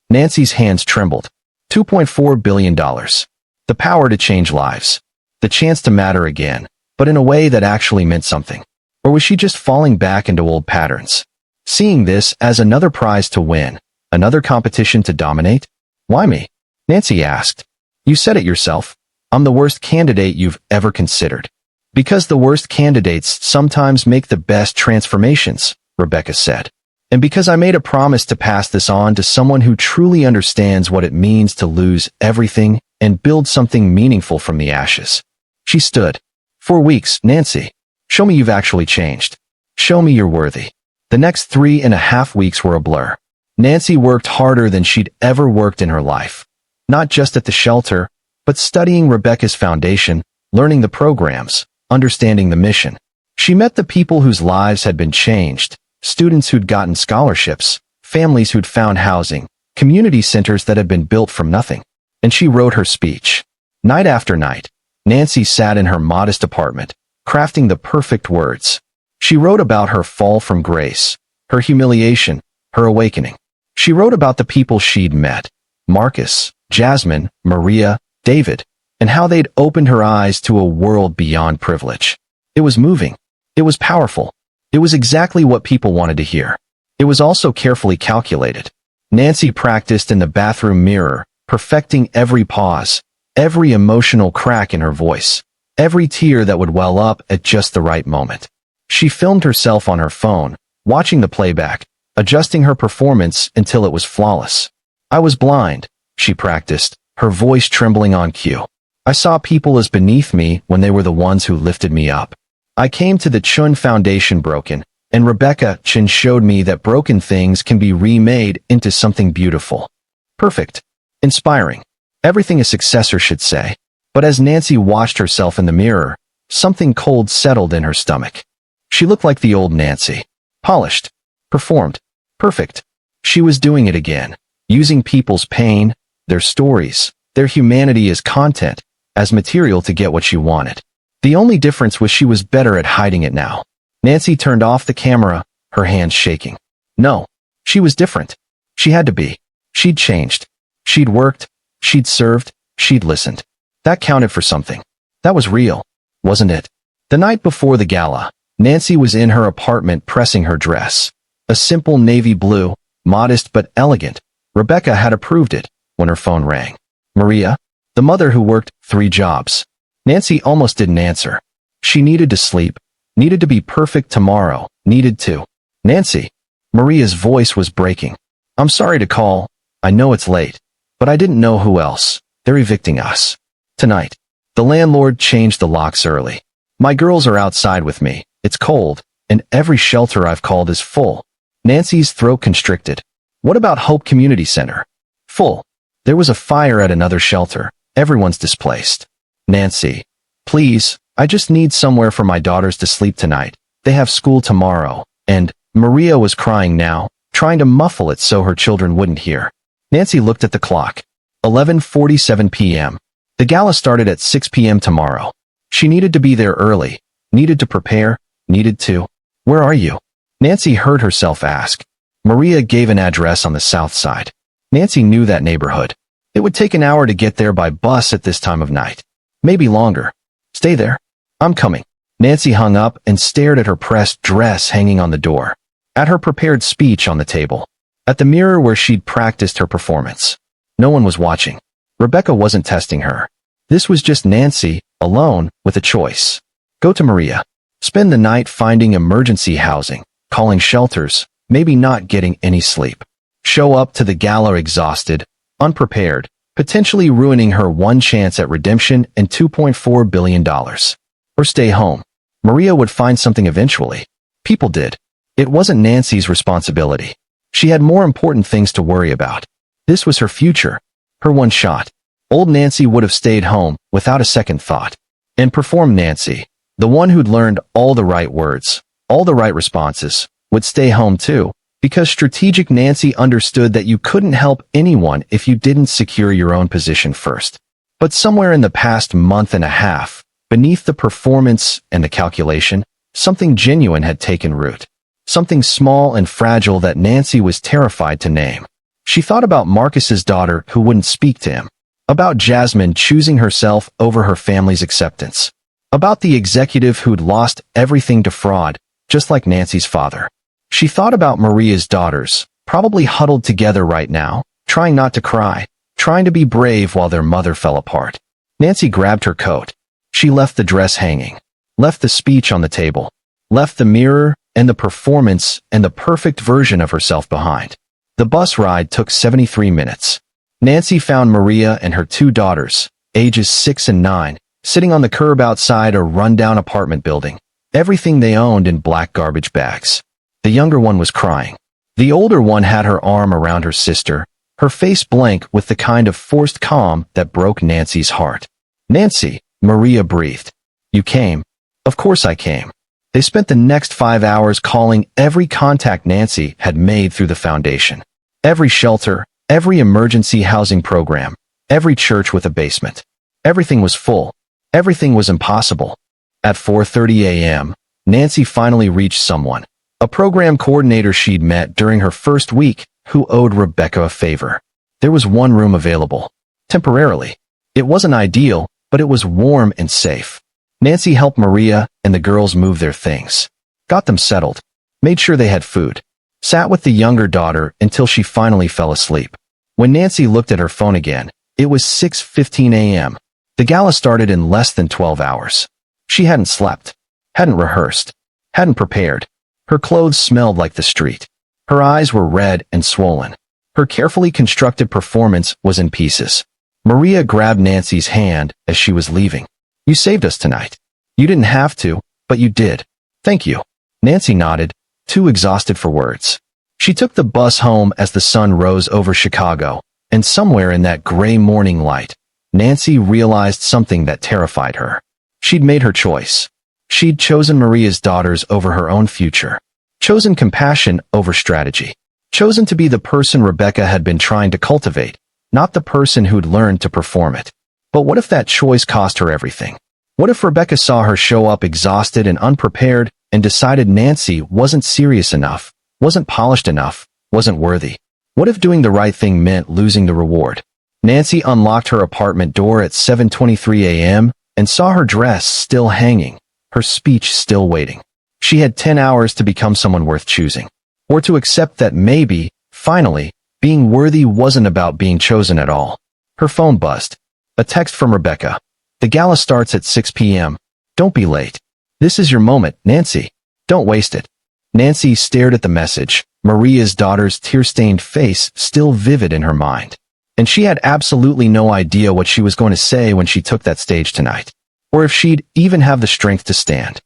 Nancy's hands trembled. $2.4 billion. The power to change lives. The chance to matter again, but in a way that actually meant something. Or was she just falling back into old patterns? Seeing this as another prize to win, another competition to dominate? "Why me?" Nancy asked. "You said it yourself. I'm the worst candidate you've ever considered." "Because the worst candidates sometimes make the best transformations," Rebecca said. "And because I made a promise to pass this on to someone who truly understands what it means to lose everything and build something meaningful from the ashes." She stood. 4 weeks, Nancy. Show me you've actually changed. Show me you're worthy." The next 3.5 weeks were a blur. Nancy worked harder than she'd ever worked in her life. Not just at the shelter, but studying Rebecca's foundation, learning the programs, understanding the mission. She met the people whose lives had been changed, students who'd gotten scholarships, families who'd found housing, community centers that had been built from nothing. And she wrote her speech. Night after night, Nancy sat in her modest apartment, crafting the perfect words. She wrote about her fall from grace, her humiliation, her awakening. She wrote about the people she'd met, Marcus, Jasmine, Maria, David, and how they'd opened her eyes to a world beyond privilege. It was moving. It was powerful. It was exactly what people wanted to hear. It was also carefully calculated. Nancy practiced in the bathroom mirror, perfecting every pause, every emotional crack in her voice, every tear that would well up at just the right moment. She filmed herself on her phone, watching the playback, adjusting her performance until it was flawless. I was blind, she practiced, her voice trembling on cue. I saw people as beneath me when they were the ones who lifted me up. I came to the Chun Foundation broken, and Rebecca Chun showed me that broken things can be remade into something beautiful. Perfect. Inspiring. Everything a successor should say. But as Nancy watched herself in the mirror, something cold settled in her stomach. She looked like the old Nancy. Polished. Performed. Perfect. She was doing it again, using people's pain, their stories, their humanity as content, as material to get what she wanted. The only difference was she was better at hiding it now. Nancy turned off the camera, her hands shaking. No. She was different. She had to be. She'd changed. She'd worked. She'd served. She'd listened. That counted for something. That was real, wasn't it? The night before the gala, Nancy was in her apartment pressing her dress. A simple navy blue, modest but elegant. Rebecca had approved it when her phone rang. Maria, the mother who worked 3 jobs. Nancy almost didn't answer. She needed to sleep, needed to be perfect tomorrow, needed to. Nancy. Maria's voice was breaking. I'm sorry to call. I know it's late, but I didn't know who else. They're evicting us. Tonight. The landlord changed the locks early. My girls are outside with me. It's cold, and every shelter I've called is full. Nancy's throat constricted. What about Hope Community Center? Full. There was a fire at another shelter. Everyone's displaced. Nancy. Please, I just need somewhere for my daughters to sleep tonight. They have school tomorrow. And Maria was crying now, trying to muffle it so her children wouldn't hear. Nancy looked at the clock. 11:47 p.m. The gala started at 6 p.m. tomorrow. She needed to be there early, needed to prepare, needed to. Where are you? Nancy heard herself ask. Maria gave an address on the south side. Nancy knew that neighborhood. It would take an hour to get there by bus at this time of night. Maybe longer. Stay there. I'm coming. Nancy hung up and stared at her pressed dress hanging on the door, at her prepared speech on the table, at the mirror where she'd practiced her performance. No one was watching. Rebecca wasn't testing her. This was just Nancy, alone, with a choice. Go to Maria. Spend the night finding emergency housing, calling shelters, maybe not getting any sleep. Show up to the gala exhausted, unprepared, potentially ruining her one chance at redemption and $2.4 billion. Or stay home. Maria would find something eventually. People did. It wasn't Nancy's responsibility. She had more important things to worry about. This was her future. Her one shot. Old Nancy would have stayed home, without a second thought. And performed Nancy, the one who'd learned all the right words, all the right responses, would stay home too, because strategic Nancy understood that you couldn't help anyone if you didn't secure your own position first. But somewhere in the past month and a half, beneath the performance and the calculation, something genuine had taken root. Something small and fragile that Nancy was terrified to name. She thought about Marcus's daughter who wouldn't speak to him. About Jasmine choosing herself over her family's acceptance. About the executive who'd lost everything to fraud, just like Nancy's father. She thought about Maria's daughters, probably huddled together right now, trying not to cry, trying to be brave while their mother fell apart. Nancy grabbed her coat. She left the dress hanging, left the speech on the table, left the mirror and the performance and the perfect version of herself behind. The bus ride took 73 minutes. Nancy found Maria and her 2 daughters, ages 6 and 9, sitting on the curb outside a rundown apartment building, everything they owned in black garbage bags. The younger one was crying. The older one had her arm around her sister, her face blank with the kind of forced calm that broke Nancy's heart. Nancy, Maria breathed. You came. Of course I came. They spent the next 5 hours calling every contact Nancy had made through the foundation. Every shelter, every emergency housing program, every church with a basement. Everything was full. Everything was impossible. At 4:30 a.m., Nancy finally reached someone, a program coordinator she'd met during her first week, who owed Rebecca a favor. There was one room available. Temporarily. It wasn't ideal, but it was warm and safe. Nancy helped Maria and the girls move their things. Got them settled. Made sure they had food. Sat with the younger daughter until she finally fell asleep. When Nancy looked at her phone again, it was 6:15 a.m. The gala started in less than 12 hours. She hadn't slept. Hadn't rehearsed. Hadn't prepared. Her clothes smelled like the street. Her eyes were red and swollen. Her carefully constructed performance was in pieces. Maria grabbed Nancy's hand as she was leaving. "You saved us tonight. You didn't have to, but you did. Thank you." Nancy nodded, too exhausted for words. She took the bus home as the sun rose over Chicago, and somewhere in that gray morning light, Nancy realized something that terrified her. She'd made her choice. She'd chosen Maria's daughters over her own future. Chosen compassion over strategy. Chosen to be the person Rebecca had been trying to cultivate, not the person who'd learned to perform it. But what if that choice cost her everything? What if Rebecca saw her show up exhausted and unprepared and decided Nancy wasn't serious enough, wasn't polished enough, wasn't worthy? What if doing the right thing meant losing the reward? Nancy unlocked her apartment door at 7:23 a.m. and saw her dress still hanging, her speech still waiting. She had 10 hours to become someone worth choosing. Or to accept that maybe, finally, being worthy wasn't about being chosen at all. Her phone buzzed. A text from Rebecca. "The gala starts at 6 p.m. Don't be late. This is your moment, Nancy. Don't waste it." Nancy stared at the message, Maria's daughter's tear-stained face still vivid in her mind. And she had absolutely no idea what she was going to say when she took that stage tonight. Or if she'd even have the strength to stand.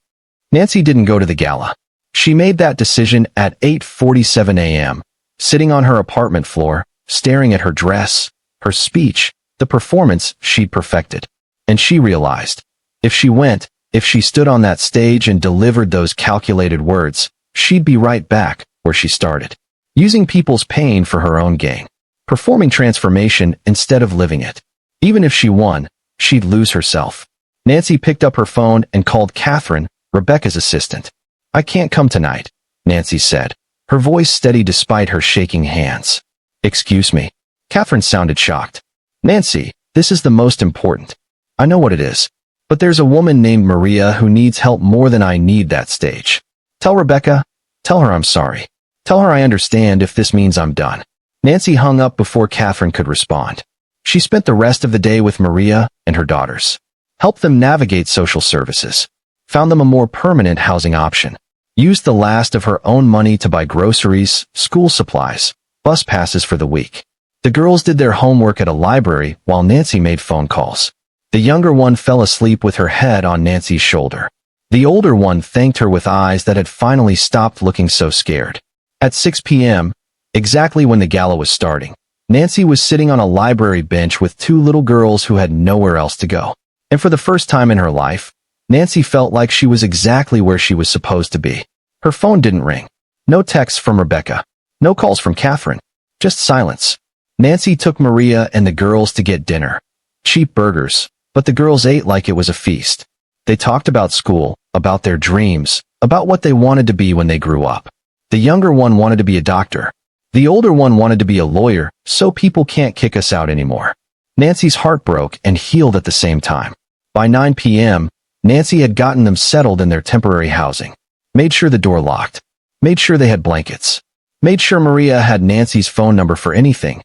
Nancy didn't go to the gala. She made that decision at 8:47 a.m., sitting on her apartment floor, staring at her dress, her speech, the performance she'd perfected. And she realized, if she went, if she stood on that stage and delivered those calculated words, she'd be right back where she started. Using people's pain for her own gain. Performing transformation instead of living it. Even if she won, she'd lose herself. Nancy picked up her phone and called Catherine, Rebecca's assistant. "I can't come tonight," Nancy said, her voice steady despite her shaking hands. "Excuse me." Catherine sounded shocked. "Nancy, this is the most important. I know what it is. But there's a woman named Maria who needs help more than I need that stage. Tell Rebecca. Tell her I'm sorry. Tell her I understand if this means I'm done." Nancy hung up before Catherine could respond. She spent the rest of the day with Maria and her daughters. Helped them navigate social services. Found them a more permanent housing option. Used the last of her own money to buy groceries, school supplies, bus passes for the week. The girls did their homework at a library while Nancy made phone calls. The younger one fell asleep with her head on Nancy's shoulder. The older one thanked her with eyes that had finally stopped looking so scared. At 6 p.m., exactly when the gala was starting, Nancy was sitting on a library bench with two little girls who had nowhere else to go. And for the first time in her life, Nancy felt like she was exactly where she was supposed to be. Her phone didn't ring. No texts from Rebecca. No calls from Catherine. Just silence. Nancy took Maria and the girls to get dinner. Cheap burgers, but the girls ate like it was a feast. They talked about school, about their dreams, about what they wanted to be when they grew up. The younger one wanted to be a doctor. The older one wanted to be a lawyer, so people can't kick us out anymore. Nancy's heart broke and healed at the same time. By 9 p.m., Nancy had gotten them settled in their temporary housing. Made sure the door locked. Made sure they had blankets. Made sure Maria had Nancy's phone number for anything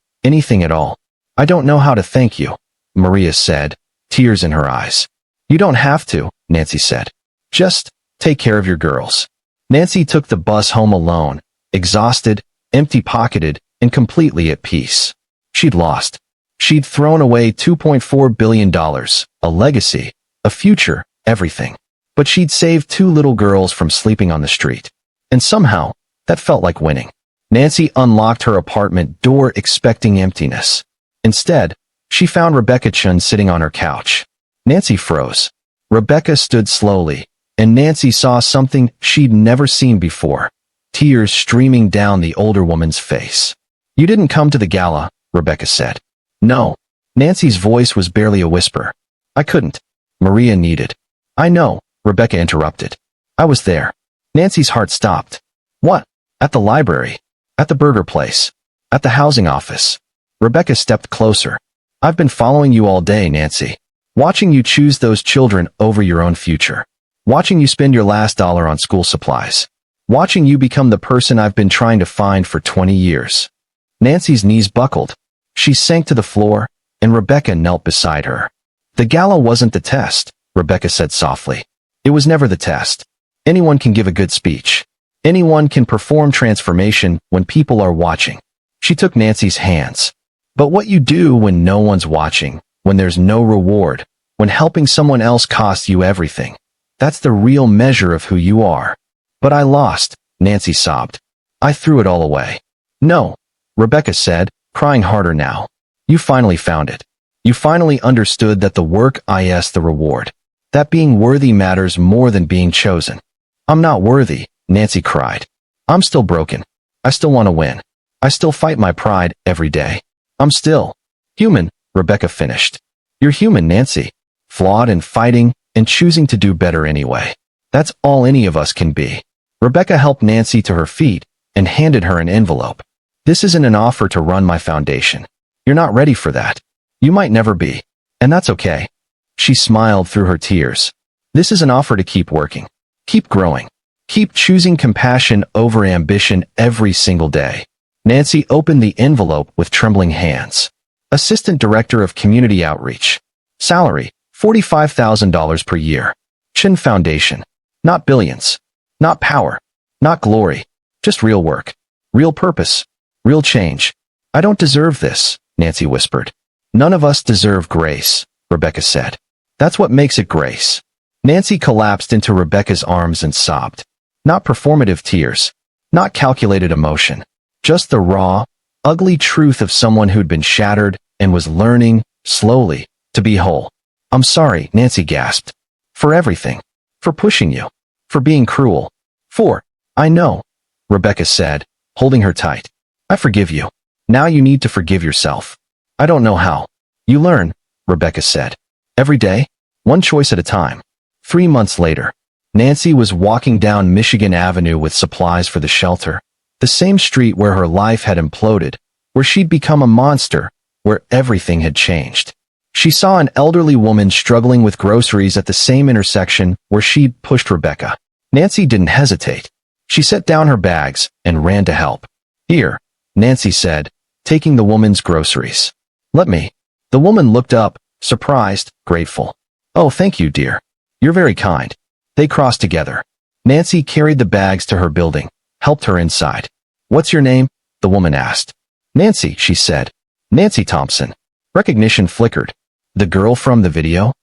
at all. "I don't know how to thank you," Maria said, tears in her eyes. "You don't have to," Nancy said. "Just take care of your girls." Nancy took the bus home alone, exhausted, empty-pocketed, and completely at peace. She'd lost. She'd thrown away $2.4 billion, a legacy, a future, everything. But she'd saved two little girls from sleeping on the street. And somehow, that felt like winning. Nancy unlocked her apartment door expecting emptiness. Instead, she found Rebecca Chun sitting on her couch. Nancy froze. Rebecca stood slowly, and Nancy saw something she'd never seen before, tears streaming down the older woman's face. "You didn't come to the gala," Rebecca said. "No." Nancy's voice was barely a whisper. "I couldn't." Maria needed. "I know," Rebecca interrupted. "I was there." Nancy's heart stopped. "What? At the library? At the burger place? At the housing office?" Rebecca stepped closer. "I've been following you all day, Nancy. Watching you choose those children over your own future. Watching you spend your last dollar on school supplies. Watching you become the person I've been trying to find for 20 years. Nancy's knees buckled. She sank to the floor, and Rebecca knelt beside her. "The gala wasn't the test," Rebecca said softly. "It was never the test. Anyone can give a good speech. Anyone can perform transformation when people are watching." She took Nancy's hands. "But what you do when no one's watching, when there's no reward, when helping someone else costs you everything, that's the real measure of who you are." "But I lost," Nancy sobbed. "I threw it all away." "No," Rebecca said, crying harder now. "You finally found it. You finally understood that the work is the reward. That being worthy matters more than being chosen." "I'm not worthy," Nancy cried. "I'm still broken. I still want to win. I still fight my pride every day. I'm still human," Rebecca finished. "You're human, Nancy. Flawed and fighting and choosing to do better anyway. That's all any of us can be." Rebecca helped Nancy to her feet and handed her an envelope. "This isn't an offer to run my foundation. You're not ready for that. You might never be. And that's okay." She smiled through her tears. "This is an offer to keep working. Keep growing. Keep choosing compassion over ambition every single day." Nancy opened the envelope with trembling hands. Assistant Director of Community Outreach. Salary, $45,000 per year. Chin Foundation. Not billions. Not power. Not glory. Just real work. Real purpose. Real change. "I don't deserve this," Nancy whispered. "None of us deserve grace," Rebecca said. "That's what makes it grace." Nancy collapsed into Rebecca's arms and sobbed. Not performative tears. Not calculated emotion. Just the raw, ugly truth of someone who'd been shattered and was learning, slowly, to be whole. "I'm sorry," Nancy gasped. "For everything. For pushing you. For being cruel. I know," Rebecca said, holding her tight. "I forgive you. Now you need to forgive yourself." "I don't know how." "You learn," Rebecca said. "Every day, one choice at a time." 3 months later, Nancy was walking down Michigan Avenue with supplies for the shelter, the same street where her life had imploded, where she'd become a monster, where everything had changed. She saw an elderly woman struggling with groceries at the same intersection where she'd pushed Rebecca. Nancy didn't hesitate. She set down her bags and ran to help. "Here," Nancy said, taking the woman's groceries. "Let me." The woman looked up, surprised, grateful. "Oh, thank you, dear. You're very kind." They crossed together. Nancy carried the bags to her building, helped her inside. "What's your name?" the woman asked. "Nancy," she said. "Nancy Thompson." Recognition flickered. "The girl from the video?"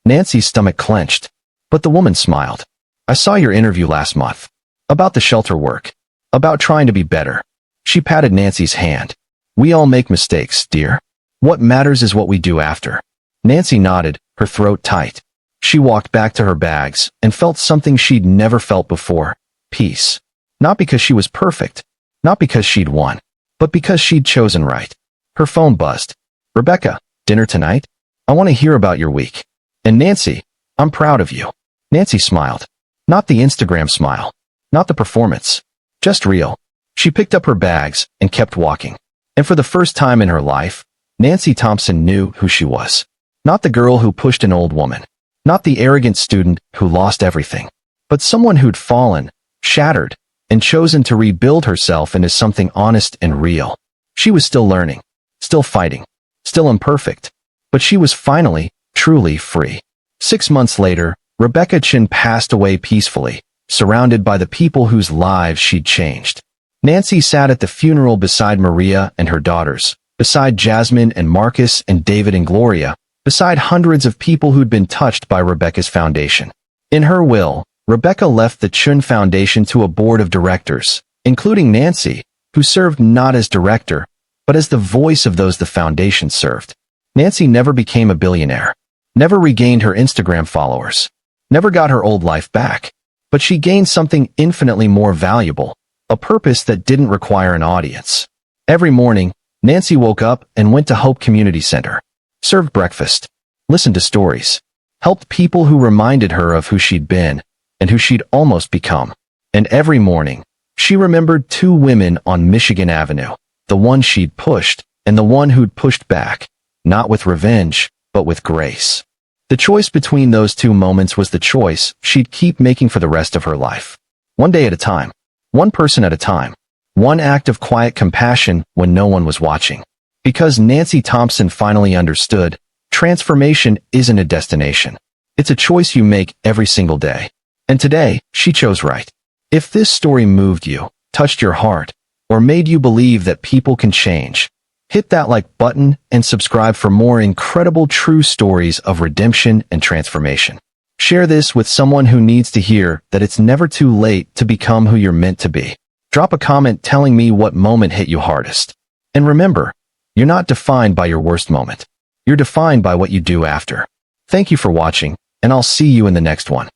Nancy's stomach clenched. But the woman smiled. "I saw your interview last month. About the shelter work. About trying to be better." She patted Nancy's hand. "We all make mistakes, dear. What matters is what we do after." Nancy nodded, her throat tight. She walked back to her bags and felt something she'd never felt before. Peace. Not because she was perfect. Not because she'd won. But because she'd chosen right. Her phone buzzed. "Rebecca, dinner tonight? I want to hear about your week." "And Nancy, I'm proud of you." Nancy smiled. Not the Instagram smile. Not the performance. Just real. She picked up her bags and kept walking. And for the first time in her life, Nancy Thompson knew who she was. Not the girl who pushed an old woman. Not the arrogant student who lost everything. But someone who'd fallen, shattered, and chosen to rebuild herself into something honest and real. She was still learning. Still fighting. Still imperfect. But she was finally, truly free. 6 months later, Rebecca Chin passed away peacefully, surrounded by the people whose lives she'd changed. Nancy sat at the funeral beside Maria and her daughters, beside Jasmine and Marcus and David and Gloria, beside hundreds of people who'd been touched by Rebecca's foundation. In her will, Rebecca left the Chun Foundation to a board of directors, including Nancy, who served not as director, but as the voice of those the foundation served. Nancy never became a billionaire, never regained her Instagram followers, never got her old life back. But she gained something infinitely more valuable, a purpose that didn't require an audience. Every morning, Nancy woke up and went to Hope Community Center, served breakfast, listened to stories, helped people who reminded her of who she'd been and who she'd almost become. And every morning, she remembered two women on Michigan Avenue, the one she'd pushed and the one who'd pushed back, not with revenge, but with grace. The choice between those two moments was the choice she'd keep making for the rest of her life. One day at a time, one person at a time, one act of quiet compassion when no one was watching. Because Nancy Thompson finally understood, transformation isn't a destination. It's a choice you make every single day. And today, she chose right. If this story moved you, touched your heart, or made you believe that people can change, hit that like button and subscribe for more incredible true stories of redemption and transformation. Share this with someone who needs to hear that it's never too late to become who you're meant to be. Drop a comment telling me what moment hit you hardest. And remember, you're not defined by your worst moment. You're defined by what you do after. Thank you for watching, and I'll see you in the next one.